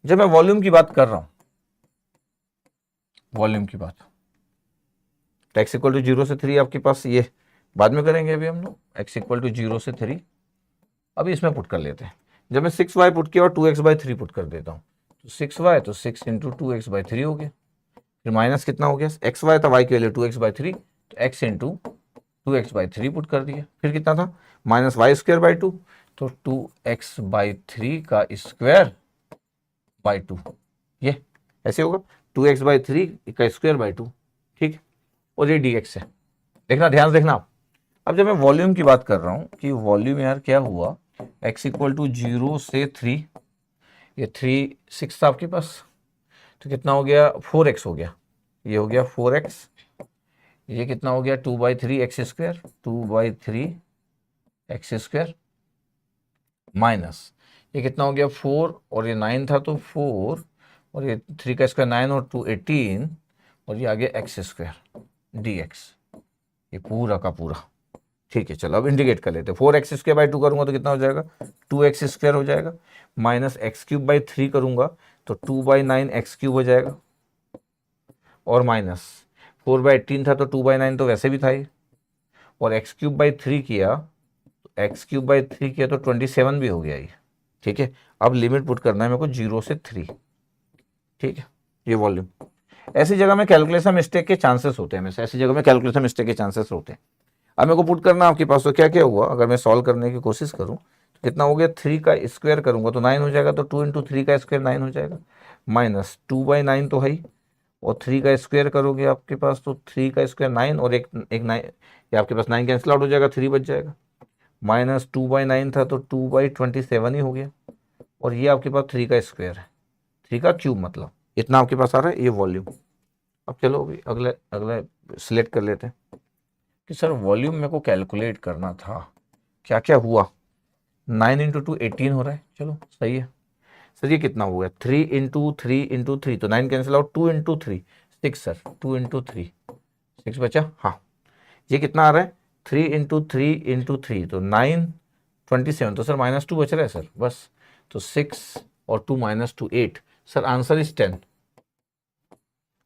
जब मैं वॉल्यूम की बात कर रहा हूं, वॉल्यूम की बात, तो x इक्वल टू 0 से 3 आपके पास, ये बाद में करेंगे अभी हम लोग, x इक्वल टू 0 से 3 अभी इसमें पुट कर लेते हैं। जब मैं 6y पुट किया और 2x/3 पुट कर देता हूँ, तो 6y तो 6 इंटू 2x/3 हो गया, फिर माइनस कितना हो गया, एक्स वाई था, वाई की वैल्यू 2x/3, तो x इंटू 2x/3 पुट कर दिया। फिर कितना था, माइनस वाई स्क्वायर बाई 2, तो 2x/3 का स्क्वायर बाई 2, ये ऐसे होगा 2x/3 का स्क्वायर बाई 2, ठीक है। और ये dx है, देखना ध्यान से देखना आप। अब जब मैं वॉल्यूम की बात कर रहा हूं कि वॉल्यूम यार क्या हुआ, x इक्वल टू 0 से 3, ये 3 6 था आपके पास, तो कितना हो गया 4x हो गया, ये हो गया 4x, ये कितना हो गया 2/3 x square, 2/3 x square, minus ये कितना हो गया 4 और ये 9 था तो 4 और ये 3 का स्क्वायर 9 और 2 18 और ये आ गया एक्स स्क्वायर dx, ये पूरा का पूरा, ठीक है। चलो अब इंडिकेट कर लेते हैं, 4x स्क्वायर बाई 2 करूंगा तो कितना हो जाएगा 2x स्क्वायर हो जाएगा, माइनस x³/3 करूंगा तो 2/9 x³ हो जाएगा, और माइनस 4/18 था तो 2/9 तो वैसे भी था ही, और x³/3 किया, x³/3 किया तो 27 भी हो गया ये, ठीक है। अब लिमिट पुट करना है मेरे को 0 से 3, ठीक है। ये वॉल्यूम, ऐसी जगह में कैलकुलेशन मिस्टेक के चांसेस होते हैं, हमेशा ऐसी जगह में कैलकुलेशन मिस्टेक के चांसेस होते हैं। अब मेरे को पुट करना आपके पास, तो क्या क्या हुआ, अगर मैं सॉल्व करने की कोशिश करूं तो कितना हो गया, 3 का स्क्वायर करूंगा तो 9 हो जाएगा, तो 2 इंटू 3 का स्क्वायर 9 हो जाएगा, माइनस 2/9 तो है ही, और 3 का स्क्वायर करोगे आपके पास तो 3 का स्क्वायर 9 और एक 9, ये आपके पास 9 कैंसिल आउट हो जाएगा, 3 बच जाएगा, माइनस 2/9 था तो 2/27 ही हो गया, और ये आपके पास 3 का स्क्वायर है, 3 का क्यूब, मतलब इतना आपके पास आ रहा है ये वॉल्यूम। अब चलो अभी अगले अगले सिलेक्ट कर लेते हैं कि सर वॉल्यूम मेरे को कैलकुलेट करना था, क्या क्या हुआ, 9 इंटू 2 18 हो रहा है, चलो सही है। सर ये कितना हुआ, 3 इंटू 3 इंटू 3 तो 9 cancel out, 2 into 3 6 sir, 2 into 3 6 बचा, हाँ। ये कितना आ रहा है 3 इंटू 3 इंटू 3 तो 9 27, तो सर -2 बच रहा है सर, बस, तो 6 और 2 -2 8, सर आंसर इज 10,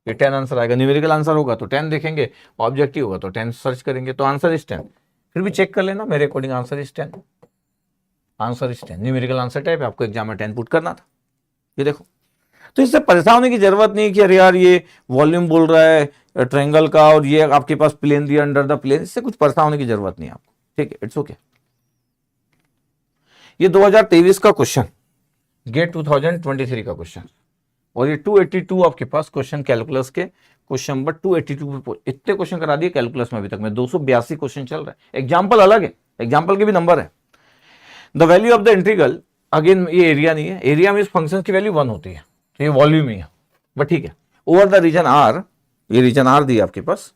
ये 10 आंसर आएगा। न्यूमेरिकल आंसर होगा तो 10 देखेंगे, ऑब्जेक्टिव होगा तो 10 सर्च करेंगे, तो आंसर इज 10। फिर भी चेक कर लेना, मेरे according answer is 10, answer is 10, numerical answer type है, आपको एग्जाम में 10 पुट करना था, ये देखो। तो इससे परेशान होने की जरूरत नहीं कि अरे यार ये वॉल्यूम बोल रहा है ट्रायंगल का और ये आपके पास प्लेन दिया अंडर द प्लेन, इससे कुछ परेशान होने की जरूरत नहीं है आपको, ठीक है, इट्स ओके। ये 2023 का क्वेश्चन, गेट 2023 का क्वेश्चन, और ये 282 आपके पास क्वेश्चन कैलकुलस के, क्वेश्चन नंबर 282 पे इतने क्वेश्चन करा दिए कैलकुलस में अभी तक में, 282 क्वेश्चन चल रहा है। एग्जाम्पल अलग है, एग्जाम्पल के भी नंबर है। The value of the integral, again ये एरिया नहीं है, एरिया में इस फंक्शन की वैल्यू 1 होती है, तो ये वॉल्यूम ही है, बट ठीक है। ओवर द रीजन आर, ये रीजन आर दिया आपके पास,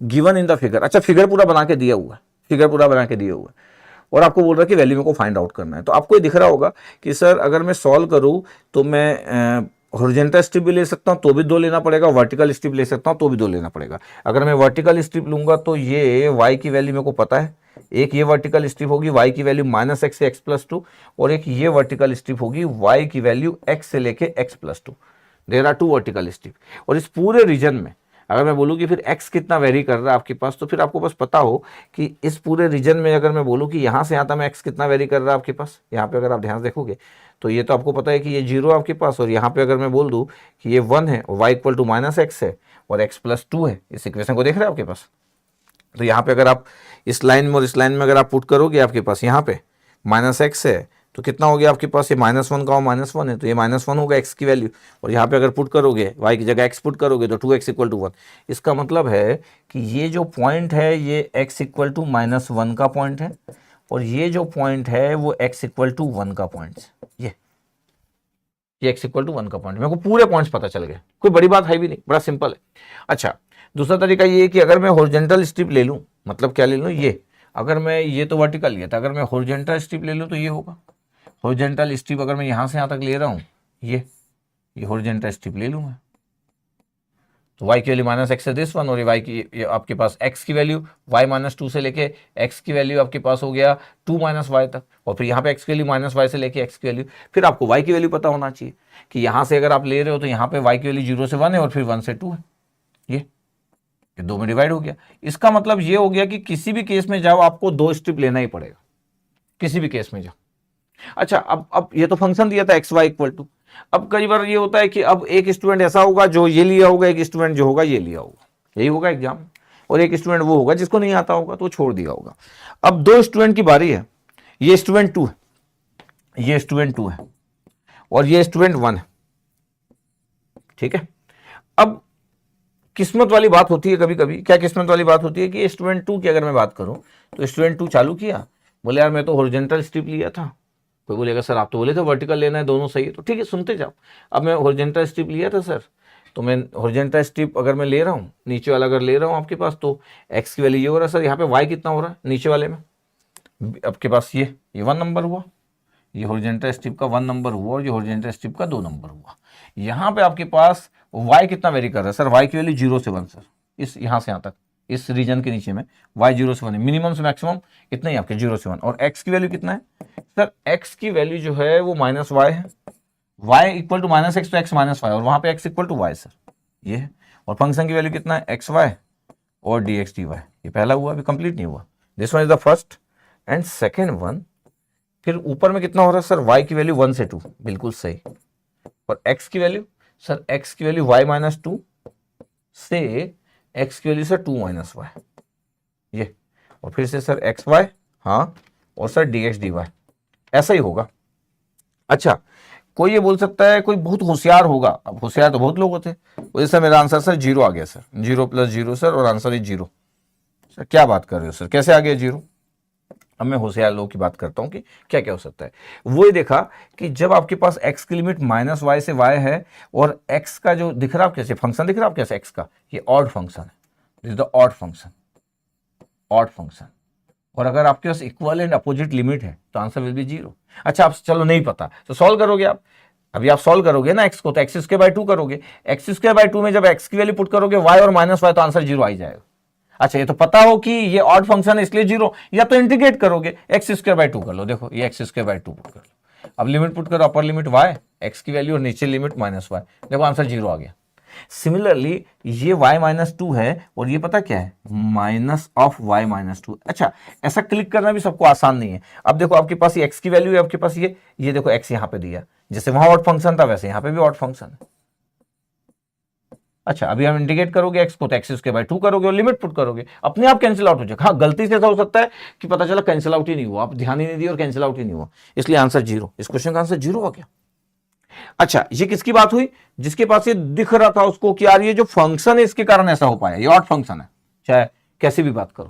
गिवन इन द फिगर, अच्छा फिगर पूरा बना के दिया हुआ है, फिगर पूरा बना के दिया हुआ है, और आपको बोल रहा है कि वैल्यू को फाइंड आउट करना है। तो आपको ये दिख रहा होगा कि सर अगर मैं सॉल्व करूं तो मैं हॉरिजॉन्टल स्ट्रिप भी ले सकता हूं तो भी 2 लेना पड़ेगा, वर्टिकल स्ट्रिप ले सकता हूं तो भी 2 लेना पड़ेगा। अगर मैं वर्टिकल स्ट्रिप लूंगा तो ये y की वैल्यू मेरे को पता है, एक ये वर्टिकल स्ट्रिप होगी y की वैल्यू -x से x+2, और एक ये वर्टिकल स्ट्रिप होगी y की वैल्यू x से लेके x+2, there are 2 vertical strip. और इस पूरे रीजन में अगर मैं बोलूँ कि फिर x कितना वेरी कर रहा है आपके पास, तो फिर आपको बस पता हो कि इस पूरे रीजन में अगर मैं बोलूँ कि यहाँ से यहाँ तक में x कितना वेरी कर रहा है आपके पास, यहाँ पे अगर आप ध्यान देखोगे तो ये तो आपको पता है कि ये 0 आपके पास, और यहाँ पे अगर मैं बोल दूँ कि ये 1 है और y इक्वल टू -x है और x+2 है, इस इक्वेशन को देख रहे हैं आपके पास। तो यहाँ पे अगर आप इस लाइन में और इस लाइन में अगर आप पुट करोगे आपके पास यहाँ पे -x है तो कितना हो गया आपके पास, ये -1 का -1 है तो ये -1 होगा x की वैल्यू, और यहाँ पे अगर पुट करोगे y की जगह x पुट करोगे तो 2x इक्वल टू 1। इसका मतलब है कि ये जो पॉइंट है ये x इक्वल टू -1 का पॉइंट है, और ये जो पॉइंट है वो x इक्वल टू 1 का पॉइंट, ये x इक्वल टू 1 का पॉइंट, मेरे को पूरे पॉइंट्स पता चल गए, कोई बड़ी बात है भी नहीं, बड़ा सिंपल है। अच्छा दूसरा तरीका ये कि अगर मैं हॉरिजॉन्टल स्ट्रिप ले लूँ, मतलब क्या ले लूँ, ये अगर मैं, ये तो वर्टिकल लिया था, अगर मैं हॉरिजॉन्टल स्ट्रिप ले लूँ तो ये होगा हॉरिजॉन्टल स्ट्रिप, अगर मैं यहाँ से यहाँ तक ले रहा हूँ ये हॉरिजॉन्टल स्ट्रिप ले लूँ मैं, तो y की वैल्यू -x से दिस वन, और ये y की, ये आपके पास x की वैल्यू y -2 से लेके x की वैल्यू आपके पास हो गया 2 y तक, और फिर यहाँ पे x की वैल्यू -y से लेके x की वैल्यू, फिर आपको y की वैल्यू पता होना चाहिए कि यहाँ से अगर आप ले रहे हो तो यहाँ पे y की वैल्यू 0 से 1 है और फिर 1 से 2 है, ये 2 में डिवाइड हो गया। इसका मतलब ये हो गया कि किसी भी केस में जाओ आपको 2 स्ट्रिप लेना ही पड़ेगा, किसी भी केस में जाओ। अच्छा अब ये तो फंक्शन दिया था x y इक्वल टू, अब कई बार ये होता है कि अब एक स्टूडेंट ऐसा होगा जो ये लिया होगा, एक स्टूडेंट जो होगा ये लिया होगा, यही होगा एग्जाम, और एक स्टूडेंट वो होगा जिसको नहीं आता होगा तो वो छोड़ दिया होगा। अब दो स्टूडेंट की बारी है, ये स्टूडेंट 2 है, ये स्टूडेंट 2 है और ये स्टूडेंट 1 है, ठीक है। अब किस्मत वाली बात होती है कभी कभी, क्या किस्मत वाली बात होती है कि स्टूडेंट 2 की अगर मैं बात करूं तो स्टूडेंट 2 चालू किया, बोले यार मैं तो हॉरिजॉन्टल स्ट्रिप लिया था, कोई बोलेगा सर आप तो बोले थे वर्टिकल लेना है, दोनों सही है, तो ठीक है सुनते जाओ। अब मैं हॉरिजॉन्टल स्ट्रिप लिया था सर, तो मैं हॉरिजॉन्टल स्ट्रिप अगर मैं ले रहा हूँ, नीचे वाला अगर ले रहा हूँ आपके पास, तो एक्स की वैल्यू ये हो रहा है सर, यहाँ पे वाई कितना हो रहा है नीचे वाले में, आपके पास ये 1 नंबर हुआ, ये हॉरिजॉन्टल स्ट्रिप का 1 नंबर हुआ और ये हॉरिजॉन्टल स्ट्रिप का 2 नंबर हुआ। यहाँ पे आपके पास y कितना वेरी कर रहा है सर, y की वैल्यू 0 से 1 सर, इस यहाँ से यहाँ तक इस रीजन के नीचे में y 0 से 1 है, मिनिमम से मैक्सिमम इतना ही आपके 0 से 1। और x की वैल्यू कितना है सर, x की वैल्यू जो है वो -y है, y इक्वल टू -x तो x -y, और वहाँ पे x equal to y sir ये है। और फंक्शन की वैल्यू कितना है xy और dx dy, ये पहला हुआ, अभी कंप्लीट नहीं हुआ, this one is the first and second one. फिर ऊपर में कितना हो रहा है सर, y की वैल्यू 1 से 2, बिल्कुल सही, और x की वैल्यू सर, x की वैल्यू y -2 से x की वैल्यू सर 2 - y, ये, और फिर से सर xy, हाँ, और सर dx dy, ऐसा ही होगा। अच्छा, कोई ये बोल सकता है कोई बहुत होशियार होगा, अब होशियार तो बहुत लोग होते हैं, वजह से मेरा आंसर सर 0 आ गया सर, 0 + 0 सर, और आंसर इज 0 सर। क्या बात कर रहे हो सर, कैसे आ गया 0? अब मैं होशियार लोगों की बात करता हूं कि क्या क्या हो सकता है। वो ये देखा कि जब आपके पास x की लिमिट -y से y है और x का जो दिख रहा है कैसे फंक्शन दिख रहा है कैसे x का, ये ऑड फंक्शन है, this is the odd function, odd function. और अगर आपके पास इक्वल एंड अपोजिट लिमिट है तो आंसर विल बी 0। अच्छा, आप चलो नहीं पता तो सॉल्व करोगे आप, अभी आप सॉल्व करोगे ना x को, तो x² 2 करोगे, x² 2 में जब x की वैल्यू पुट करोगे y और -y तो आंसर 0 आ ही जाएगा। अच्छा, ये तो पता हो कि ये ऑड फंक्शन है इसलिए 0, या तो इंटीग्रेट करोगे, x² 2 कर लो, देखो ये x² 2 पुट कर लो, अब लिमिट पुट करो, अपर लिमिट y x की वैल्यू और नीचे लिमिट -y, देखो आंसर 0 आ गया। सिमिलरली ये y -2 है और ये पता क्या है, -y -2। अच्छा, ऐसा क्लिक करना भी सबको आसान नहीं है। अब देखो आपके पास ये x की वैल्यू है, आपके पास ये देखो x यहाँ पे दिया, जैसे वहां ऑड फंक्शन था वैसे यहाँ पे भी ऑड फंक्शन है। अच्छा, अभी हम इंटीग्रेट करोगे x को तो x² 2 करोगे और लिमिट पुट करोगे, अपने आप कैंसिल आउट हो जाएगा। हाँ, गलती से ऐसा हो सकता है कि पता चला कैंसिल आउट ही नहीं हुआ, आप ध्यान ही नहीं दिया और कैंसिल आउट ही नहीं हुआ, इसलिए आंसर 0, इस क्वेश्चन का आंसर 0 हो गया। अच्छा, ये किसकी बात हुई, जिसके पास ये दिख रहा था उसको कि यार ये जो फंक्शन है इसके कारण ऐसा हो पाया, ये ऑड फंक्शन है, चाहे कैसी भी बात करो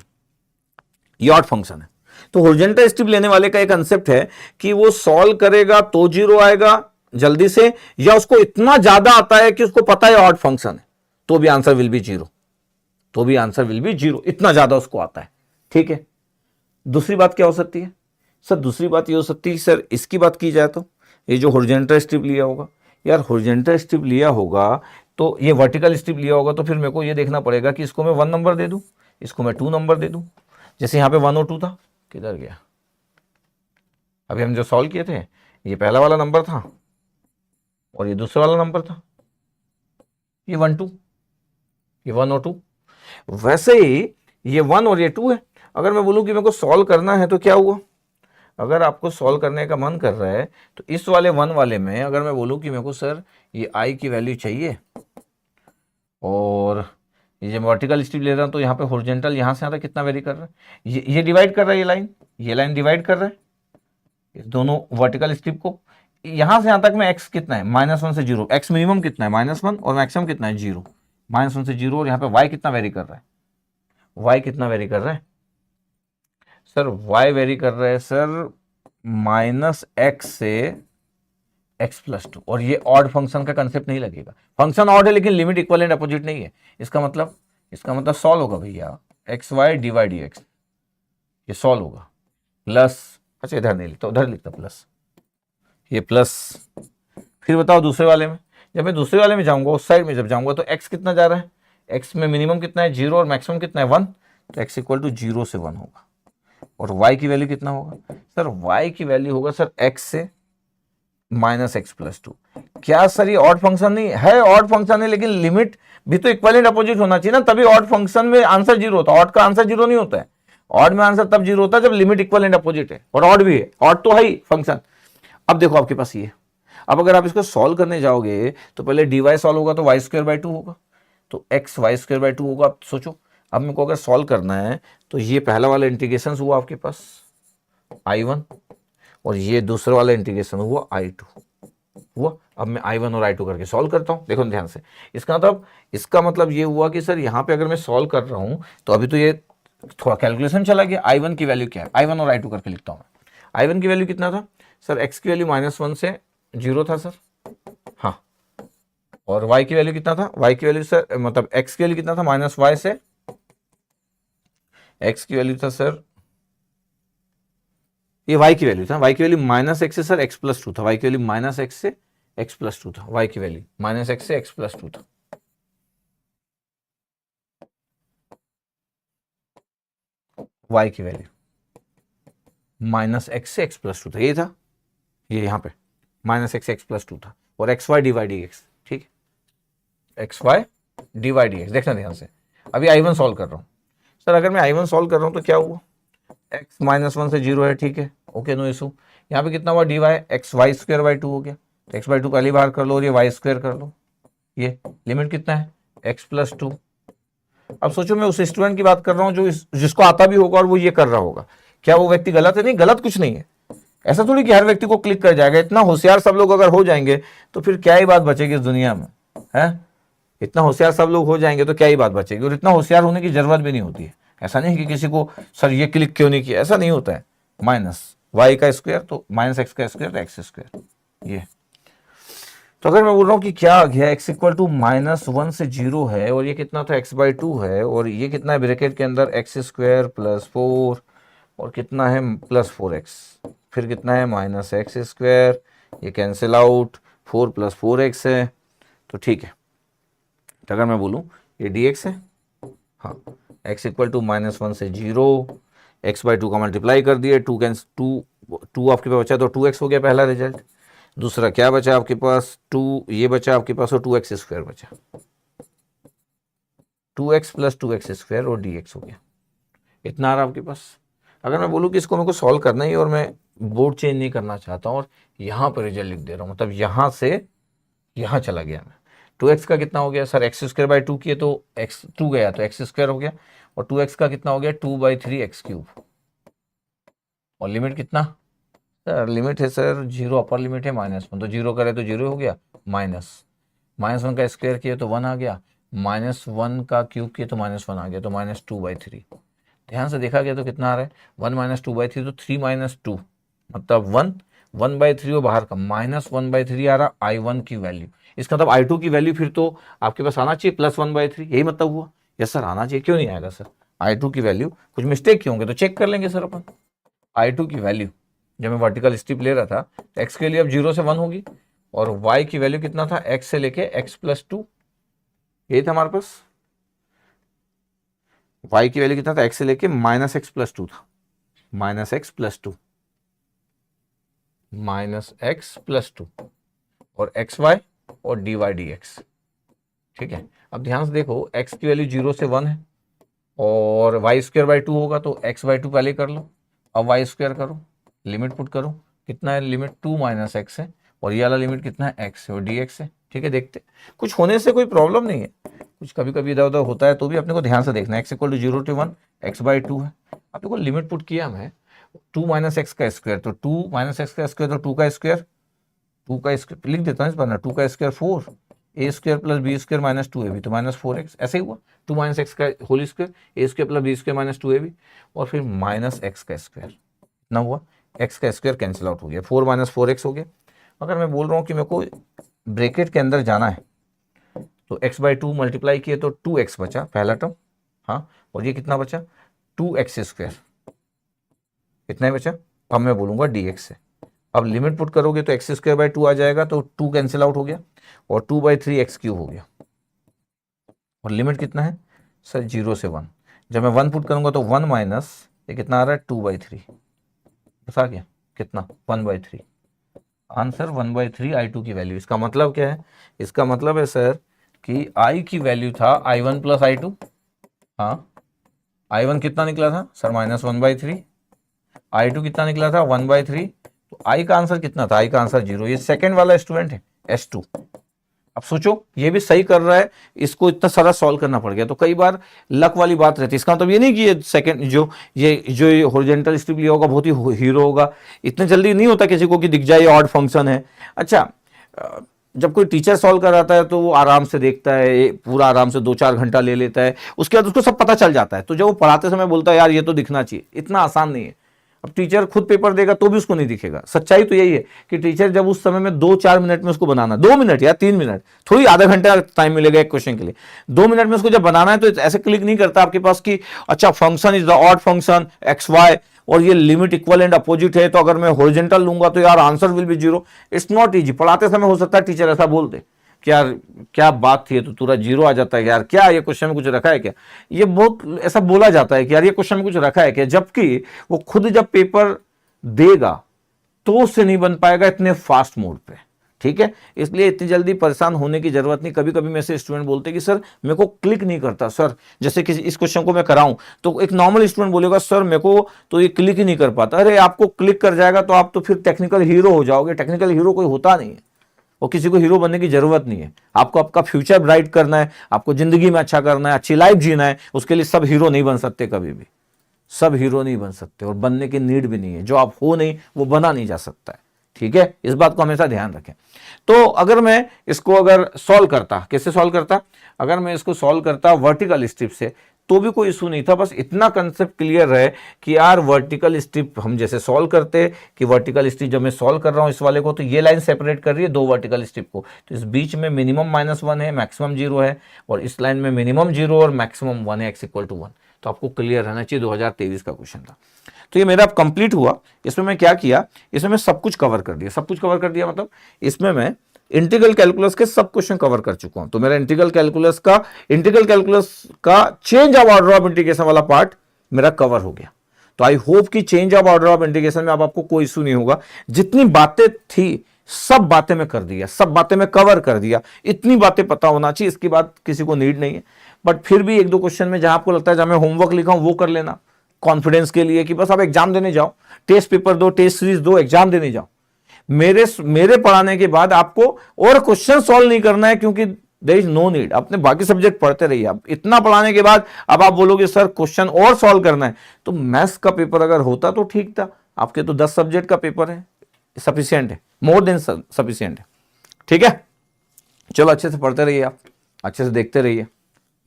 ये ऑड फंक्शन है। तो हॉरिजॉन्टल स्ट्रिप लेने वाले का एक कंसेप्ट है कि वो सॉल्व करेगा तो 0 आएगा जल्दी से, या उसको इतना ज्यादा आता है कि उसको पता है ऑड फंक्शन है तो भी आंसर विल बी 0, तो भी आंसर विल बी 0, इतना ज्यादा उसको आता है। ठीक है, दूसरी बात क्या हो सकती है सर, दूसरी बात ये हो सकती है सर, इसकी बात की जाए तो ये जो हॉरिजॉन्टल स्ट्रिप लिया होगा, यार हॉरिजॉन्टल स्ट्रिप लिया होगा तो ये वर्टिकल स्ट्रिप लिया होगा, तो फिर मेरे को ये देखना पड़ेगा कि इसको मैं 1 नंबर दे दूं, इसको मैं 2 नंबर दे दूं। जैसे यहाँ पे 1 और 2 था, किधर गया, अभी हम जो सॉल्व किए थे ये पहला वाला नंबर था और ये दूसरा वाला नंबर था, ये 1 2, ये 1 और 2। वैसे ही ये 1 और ये 2 है। अगर मैं बोलूं कि मेरे को सॉल्व करना है तो क्या हुआ, अगर आपको सॉल्व करने का मन कर रहा है तो इस वाले 1 वाले में अगर मैं बोलूं कि मेरे को सर ये i की वैल्यू चाहिए और ये जब वर्टिकल स्ट्रिप ले रहा हूं तो यहाँ पे हॉरिजॉन्टल यहाँ से यहाँ तक कितना वेरी कर रहा है, ये डिवाइड कर रहा है, ये लाइन डिवाइड कर रहा है इस दोनों वर्टिकल स्ट्रिप को, यहाँ से यहाँ तक में x कितना है -1 से 0, x मिनिमम कितना है -1 और मैक्सिमम कितना है 0, -1 से 0, और यहाँ पे y कितना वेरी कर रहा है, y कितना वेरी कर रहा है सर, y वेरी कर रहा है सर -x से x + 2, और ये ऑड फंक्शन का कंसेप्ट नहीं लगेगा, फंक्शन ऑड है लेकिन लिमिट इक्वल एंड अपोजिट नहीं है, इसका मतलब सॉल्व होगा भैया xy dy dx, ये सॉल्व होगा प्लस, अच्छा इधर नहीं लिखता उधर लिखता प्लस, ये प्लस। फिर बताओ दूसरे वाले में, जब मैं दूसरे वाले में जाऊंगा उस साइड में जब जाऊंगा तो x कितना जा रहा है, x में मिनिमम कितना है 0 और मैक्सिमम कितना है 1, तो x = 0 से 1 होगा। और y की वैल्यू कितना होगा सर, y की वैल्यू होगा सर x से -x + 2। क्या सर ये ऑड फंक्शन नहीं है, ऑड फंक्शन है लेकिन लिमिट भी तो इक्वल एंड अपोजिट होना चाहिए ना, तभी ऑड फंक्शन में आंसर 0 होता है, ऑड का आंसर 0 नहीं होता है, ऑड में आंसर तब 0 होता है जब लिमिट इक्वल एंड अपोजिट है, और ऑड भी है, ऑड तो है ही फंक्शन। अब देखो आपके पास ये, अब अगर आप इसको सॉल्व करने जाओगे तो पहले डी वाई सॉल्व होगा तो वाई स्क्वायर बाई टू होगा, तो x y square by two होगा। अब सोचो, अब मेरे को अगर सॉल्व करना है तो ये पहला वाला इंटीग्रेशन हुआ आपके पास I1 और ये दूसरा वाला इंटीग्रेशन हुआ I2 हुआ। अब मैं I1 और I2 करके सॉल्व करता हूँ, देखो ध्यान से। इसका मतलब ये हुआ कि सर यहाँ पे अगर मैं सॉल्व कर रहा हूँ तो अभी तो ये थोड़ा कैलकुलेशन चला गया। I1 की वैल्यू क्या है, I1 और I2 करके लिखता हूँ मैं। I1 की वैल्यू कितना था सर, x की वैल्यू -1 से 0 था सर, हाँ। और y की वैल्यू कितना था, y की वैल्यू सर मतलब x की वैल्यू कितना था -y से, x की वैल्यू था सर, ये y की वैल्यू था, y की वैल्यू -x से सर x+2 था, y की वैल्यू -x से x+2 था, y की वैल्यू -x से x+2 था। y की वैल्यू -x से x+2 था, ये था, ये यहाँ पे -x से x+2 था, और xy dy dx, ठीक है, xy dy dx, देखना ध्यान से। अभी I1 सॉल्व कर रहा हूँ सर, अगर मैं I1 सॉल्व कर रहा हूँ तो क्या हुआ, x -1 से 0 है, ठीक है, ओके, नो इशू। यहाँ पे कितना हुआ dy, x y square by 2 हो गया, तो x बाई 2 पहली बार कर लो और ये y स्क्वायर कर लो, ये लिमिट कितना है x+2। अब सोचो मैं उस स्टूडेंट की बात कर रहा हूँ जो जिसको आता भी होगा और वो ये कर रहा होगा, क्या वो व्यक्ति गलत है? नहीं, गलत कुछ नहीं है। ऐसा थोड़ी कि हर व्यक्ति को क्लिक कर जाएगा। इतना होशियार सब लोग अगर हो जाएंगे तो फिर क्या ही बात बचेगी इस दुनिया में, है? इतना होशियार सब लोग हो जाएंगे तो क्या ही बात बचेगी, और इतना होशियार होने की जरूरत भी नहीं होती है। ऐसा नहीं कि किसी को सर ये क्लिक क्यों नहीं किया, ऐसा नहीं होता है। -y का स्क्वायर तो -x का स्क्वायर तो x स्क्वायर, ये। तो अगर मैं बोल रहा हूँ कि क्या आ गया, x इक्वल टू -1 से 0 है, और ये कितना था x/2 है, और ये कितना है ब्रैकेट के अंदर x² + 4 और कितना है +4x, फिर कितना है -x², ये कैंसिल आउट, 4 + 4x है, तो ठीक है। तो अगर मैं बोलूँ ये dx है, हाँ, x इक्वल टू -1 से 0, x/2 का मल्टीप्लाई कर दिए, 2 आपके पास बचा तो 2x हो गया पहला रिजल्ट। दूसरा क्या बचा आपके पास, 2 ये बचा आपके पास और 2x² बचा, 2x + 2x² और dx हो गया, इतना आ रहा आपके पास। अगर मैं बोलूँ कि इसको मेरे को सॉल्व करना ही और मैं बोर्ड चेंज नहीं करना चाहता हूँ और यहाँ पर रिजल्ट लिख दे रहा हूँ, मतलब यहाँ से यहाँ चला गया मैं, 2x का कितना हो गया सर, x²/2 किए तो x2 गया तो x² हो गया, और 2x का कितना हो गया 2/3x³, और लिमिट कितना सर, लिमिट है सर 0, अपर लिमिट है -1, तो 0 करे तो 0 हो गया, -1 का स्क्वायर किए तो 1 आ गया, -1 का क्यूब किए तो -1 आ गया, तो -2/3। ध्यान से देखा गया तो कितना आ रहा है 1 - 2/3, तो 3 - 2 मतलब 1/3 और बाहर का -1/3 आ रहा I1 की वैल्यू। इसका मतलब I2 की वैल्यू फिर तो आपके पास आना चाहिए +1/3, यही मतलब हुआ। यस सर आना चाहिए, क्यों नहीं आएगा सर, I2 की वैल्यू कुछ मिस्टेक क्यों होंगे तो चेक कर लेंगे सर अपन। I2 की वैल्यू जब मैं वर्टिकल स्ट्रिप ले रहा था तो x के लिए अब 0 से 1 होगी, और y की वैल्यू कितना था, x से लेके x+2, यही था हमारे पास। y की वैल्यू कितना था, x से लेके -x+2 था, -x+2 -x+2 और xy और dy dx, ठीक है। अब ध्यान से देखो x की वैल्यू 0 से 1 है और y²/2 होगा तो x/2 पहले कर लो, अब y² करो, लिमिट पुट करो, कितना है लिमिट 2 - x है, और ये वाला लिमिट कितना है x है और dx है, ठीक है। देखते कुछ होने से कोई प्रॉब्लम नहीं है, कुछ कभी कभी इधर उधर होता है तो भी अपने को ध्यान से देखना है। x equal to 0 to 1 x/2 है, अपने को लिमिट पुट किया मैं 2 - x का स्क्वायर, तो 2 - x का स्क्वायर तो 2 का स्क्वायर, 2 का स्क्वायर लिख देता हूँ इस बार, 2 का स्क्वायर 4, a² + b² - 2ab तो -4x, ऐसे ही हुआ 2 - x का whole square, a² + b² - 2ab और फिर -x का स्क्वायर, इतना हुआ, x का स्क्वायर कैंसिल आउट हो गया, 4 - 4x हो गया। अगर मैं बोल रहा हूँ कि मेरे को ब्रैकेट के अंदर जाना है तो x/2 मल्टीप्लाई किए तो 2x बचा पहला टर्म, हाँ, और ये कितना बचा 2x², इतना ही बचा। अब मैं बोलूँगा dx से, अब लिमिट पुट करोगे तो x²/2 आ जाएगा, तो 2 कैंसिल आउट हो गया और 2/3x³ हो गया, और लिमिट कितना है सर 0 से 1, जब मैं 1 पुट करूंगा तो 1 माइनस ये कितना आ रहा है 2/3, बस आ गया कितना 1/3, आंसर 1/3 I2 की वैल्यू। इसका मतलब क्या है, इसका मतलब है सर कि I की वैल्यू था I1 + I2, हाँ, I1 कितना निकला था सर -1/3, I2 कितना निकला था 1/3, तो तो आई का आंसर कितना था, आई का आंसर 0। ये सेकंड वाला स्टूडेंट है S2। अब सोचो ये भी सही कर रहा है, इसको इतना सारा सॉल्व करना पड़ गया। तो कई बार लक वाली बात रहती है। इसका मतलब ये नहीं कि ये सेकंड जो हॉरिजॉन्टल स्ट्रिप लिया होगा बहुत ही हीरो होगा, इतने जल्दी नहीं होता किसी को कि दिख जाए ऑड फंक्शन है। अच्छा, जब कोई टीचर सॉल्व कराता है तो वो आराम से देखता है, पूरा आराम से 2-4 घंटा ले लेता है, उसके बाद उसको सब पता चल जाता है। तो जब वो पढ़ाते समय बोलता है यार ये तो दिखना चाहिए, इतना आसान नहीं है। अब टीचर खुद पेपर देगा तो भी उसको नहीं दिखेगा। सच्चाई तो यही है कि टीचर जब उस समय में 2-4 मिनट में उसको बनाना, 2 मिनट या 3 मिनट, थोड़ी आधा घंटा टाइम मिलेगा एक क्वेश्चन के लिए, 2 मिनट में उसको जब बनाना है तो ऐसे क्लिक नहीं करता आपके पास कि अच्छा function is the odd function XY और ये लिमिट इक्वल एंड अपोजिट है, तो अगर मैं हॉरिजॉन्टल लूंगा तो यार answer will B 0। It's not easy. पढ़ाते समय हो सकता है टीचर ऐसा बोल दे कि यार क्या बात थी, तो पूरा 0 आ जाता है यार, क्या ये क्वेश्चन में कुछ रखा है क्या। ये बहुत ऐसा बोला जाता है कि यार ये क्वेश्चन में कुछ रखा है क्या, जबकि वो खुद जब पेपर देगा तो उससे नहीं बन पाएगा इतने फास्ट मोड पे। ठीक है, इसलिए इतनी जल्दी परेशान होने की जरूरत नहीं। कभी कभी मेरे से स्टूडेंट बोलते कि सर मेरे को क्लिक नहीं करता सर, जैसे कि इस क्वेश्चन को मैं कराऊं तो एक नॉर्मल स्टूडेंट बोलेगा सर मेरे को तो ये क्लिक ही नहीं कर पाता। अरे आपको क्लिक कर जाएगा तो आप तो फिर टेक्निकल हीरो हो जाओगे। टेक्निकल हीरो कोई होता नहीं है, और किसी को हीरो बनने की जरूरत नहीं है। आपको आपका फ्यूचर ब्राइट करना है, आपको जिंदगी में अच्छा करना है, अच्छी लाइफ जीना है, उसके लिए सब हीरो नहीं बन सकते। कभी भी सब हीरो नहीं बन सकते, और बनने की नीड भी नहीं है। जो आप हो नहीं वो बना नहीं जा सकता है। ठीक है, इस बात को हमेशा ध्यान रखें। तो अगर मैं इसको अगर सॉल्व करता, कैसे सॉल्व करता, अगर मैं इसको सॉल्व करता वर्टिकल स्ट्रिप से तो भी कोई इशू नहीं था। बस इतना कंसेप्ट क्लियर रहे कि यार वर्टिकल स्ट्रिप हम जैसे सॉल्व करते कि वर्टिकल स्ट्रिप जब मैं सॉल्व कर रहा हूं इस वाले को, तो ये लाइन सेपरेट कर रही है 2 वर्टिकल स्ट्रिप को, तो इस बीच में मिनिमम -1 है, मैक्सिमम 0 है, और इस लाइन में मिनिमम 0 और मैक्सिमम 1 है, x=1। तो आपको क्लियर रहना चाहिए। 2023 का क्वेश्चन था। तो ये मेरा अब कंप्लीट हुआ। इसमें मैं क्या किया, इसमें मैं सब कुछ कवर कर दिया। सब कुछ कवर कर दिया मतलब इसमें मैं इंटीग्रल कैलकुलस के सब क्वेश्चन कवर कर चुका हूं। तो मेरा इंटीग्रल कैलकुलस का change of order of integration वाला पार्ट मेरा कवर हो गया। तो आई होप कि change of order of integration में अब आपको कोई इशू नहीं होगा। जितनी बातें थी सब बातें मैं कर दिया, सब बातें मैं कवर कर दिया। इतनी बातें पता होना चाहिए, इसकी बात किसी को नीड नहीं है। बट फिर भी 1-2 क्वेश्चन में जहां आपको लगता है जहां मैं होमवर्क लिखा हूं वो कर लेना, कॉन्फिडेंस के लिए, कि बस आप एग्जाम देने जाओ, टेस्ट पेपर दो, टेस्ट सीरीज दो, एग्जाम देने जाओ। मेरे पढ़ाने के बाद आपको और क्वेश्चन सॉल्व नहीं करना है, क्योंकि देयर इज नो नीड। अपने बाकी सब्जेक्ट पढ़ते रहिए। अब इतना पढ़ाने के बाद अब आप बोलोगे सर क्वेश्चन और सॉल्व करना है, तो मैथ्स का पेपर अगर होता तो ठीक था। आपके तो 10 सब्जेक्ट का पेपर है, सफिशियंट है, मोर देन सफिशियंट है। ठीक है, चलो अच्छे से पढ़ते रहिए, आप अच्छे से देखते रहिए।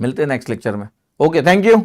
मिलते हैं नेक्स्ट लेक्चर में। Okay, thank you.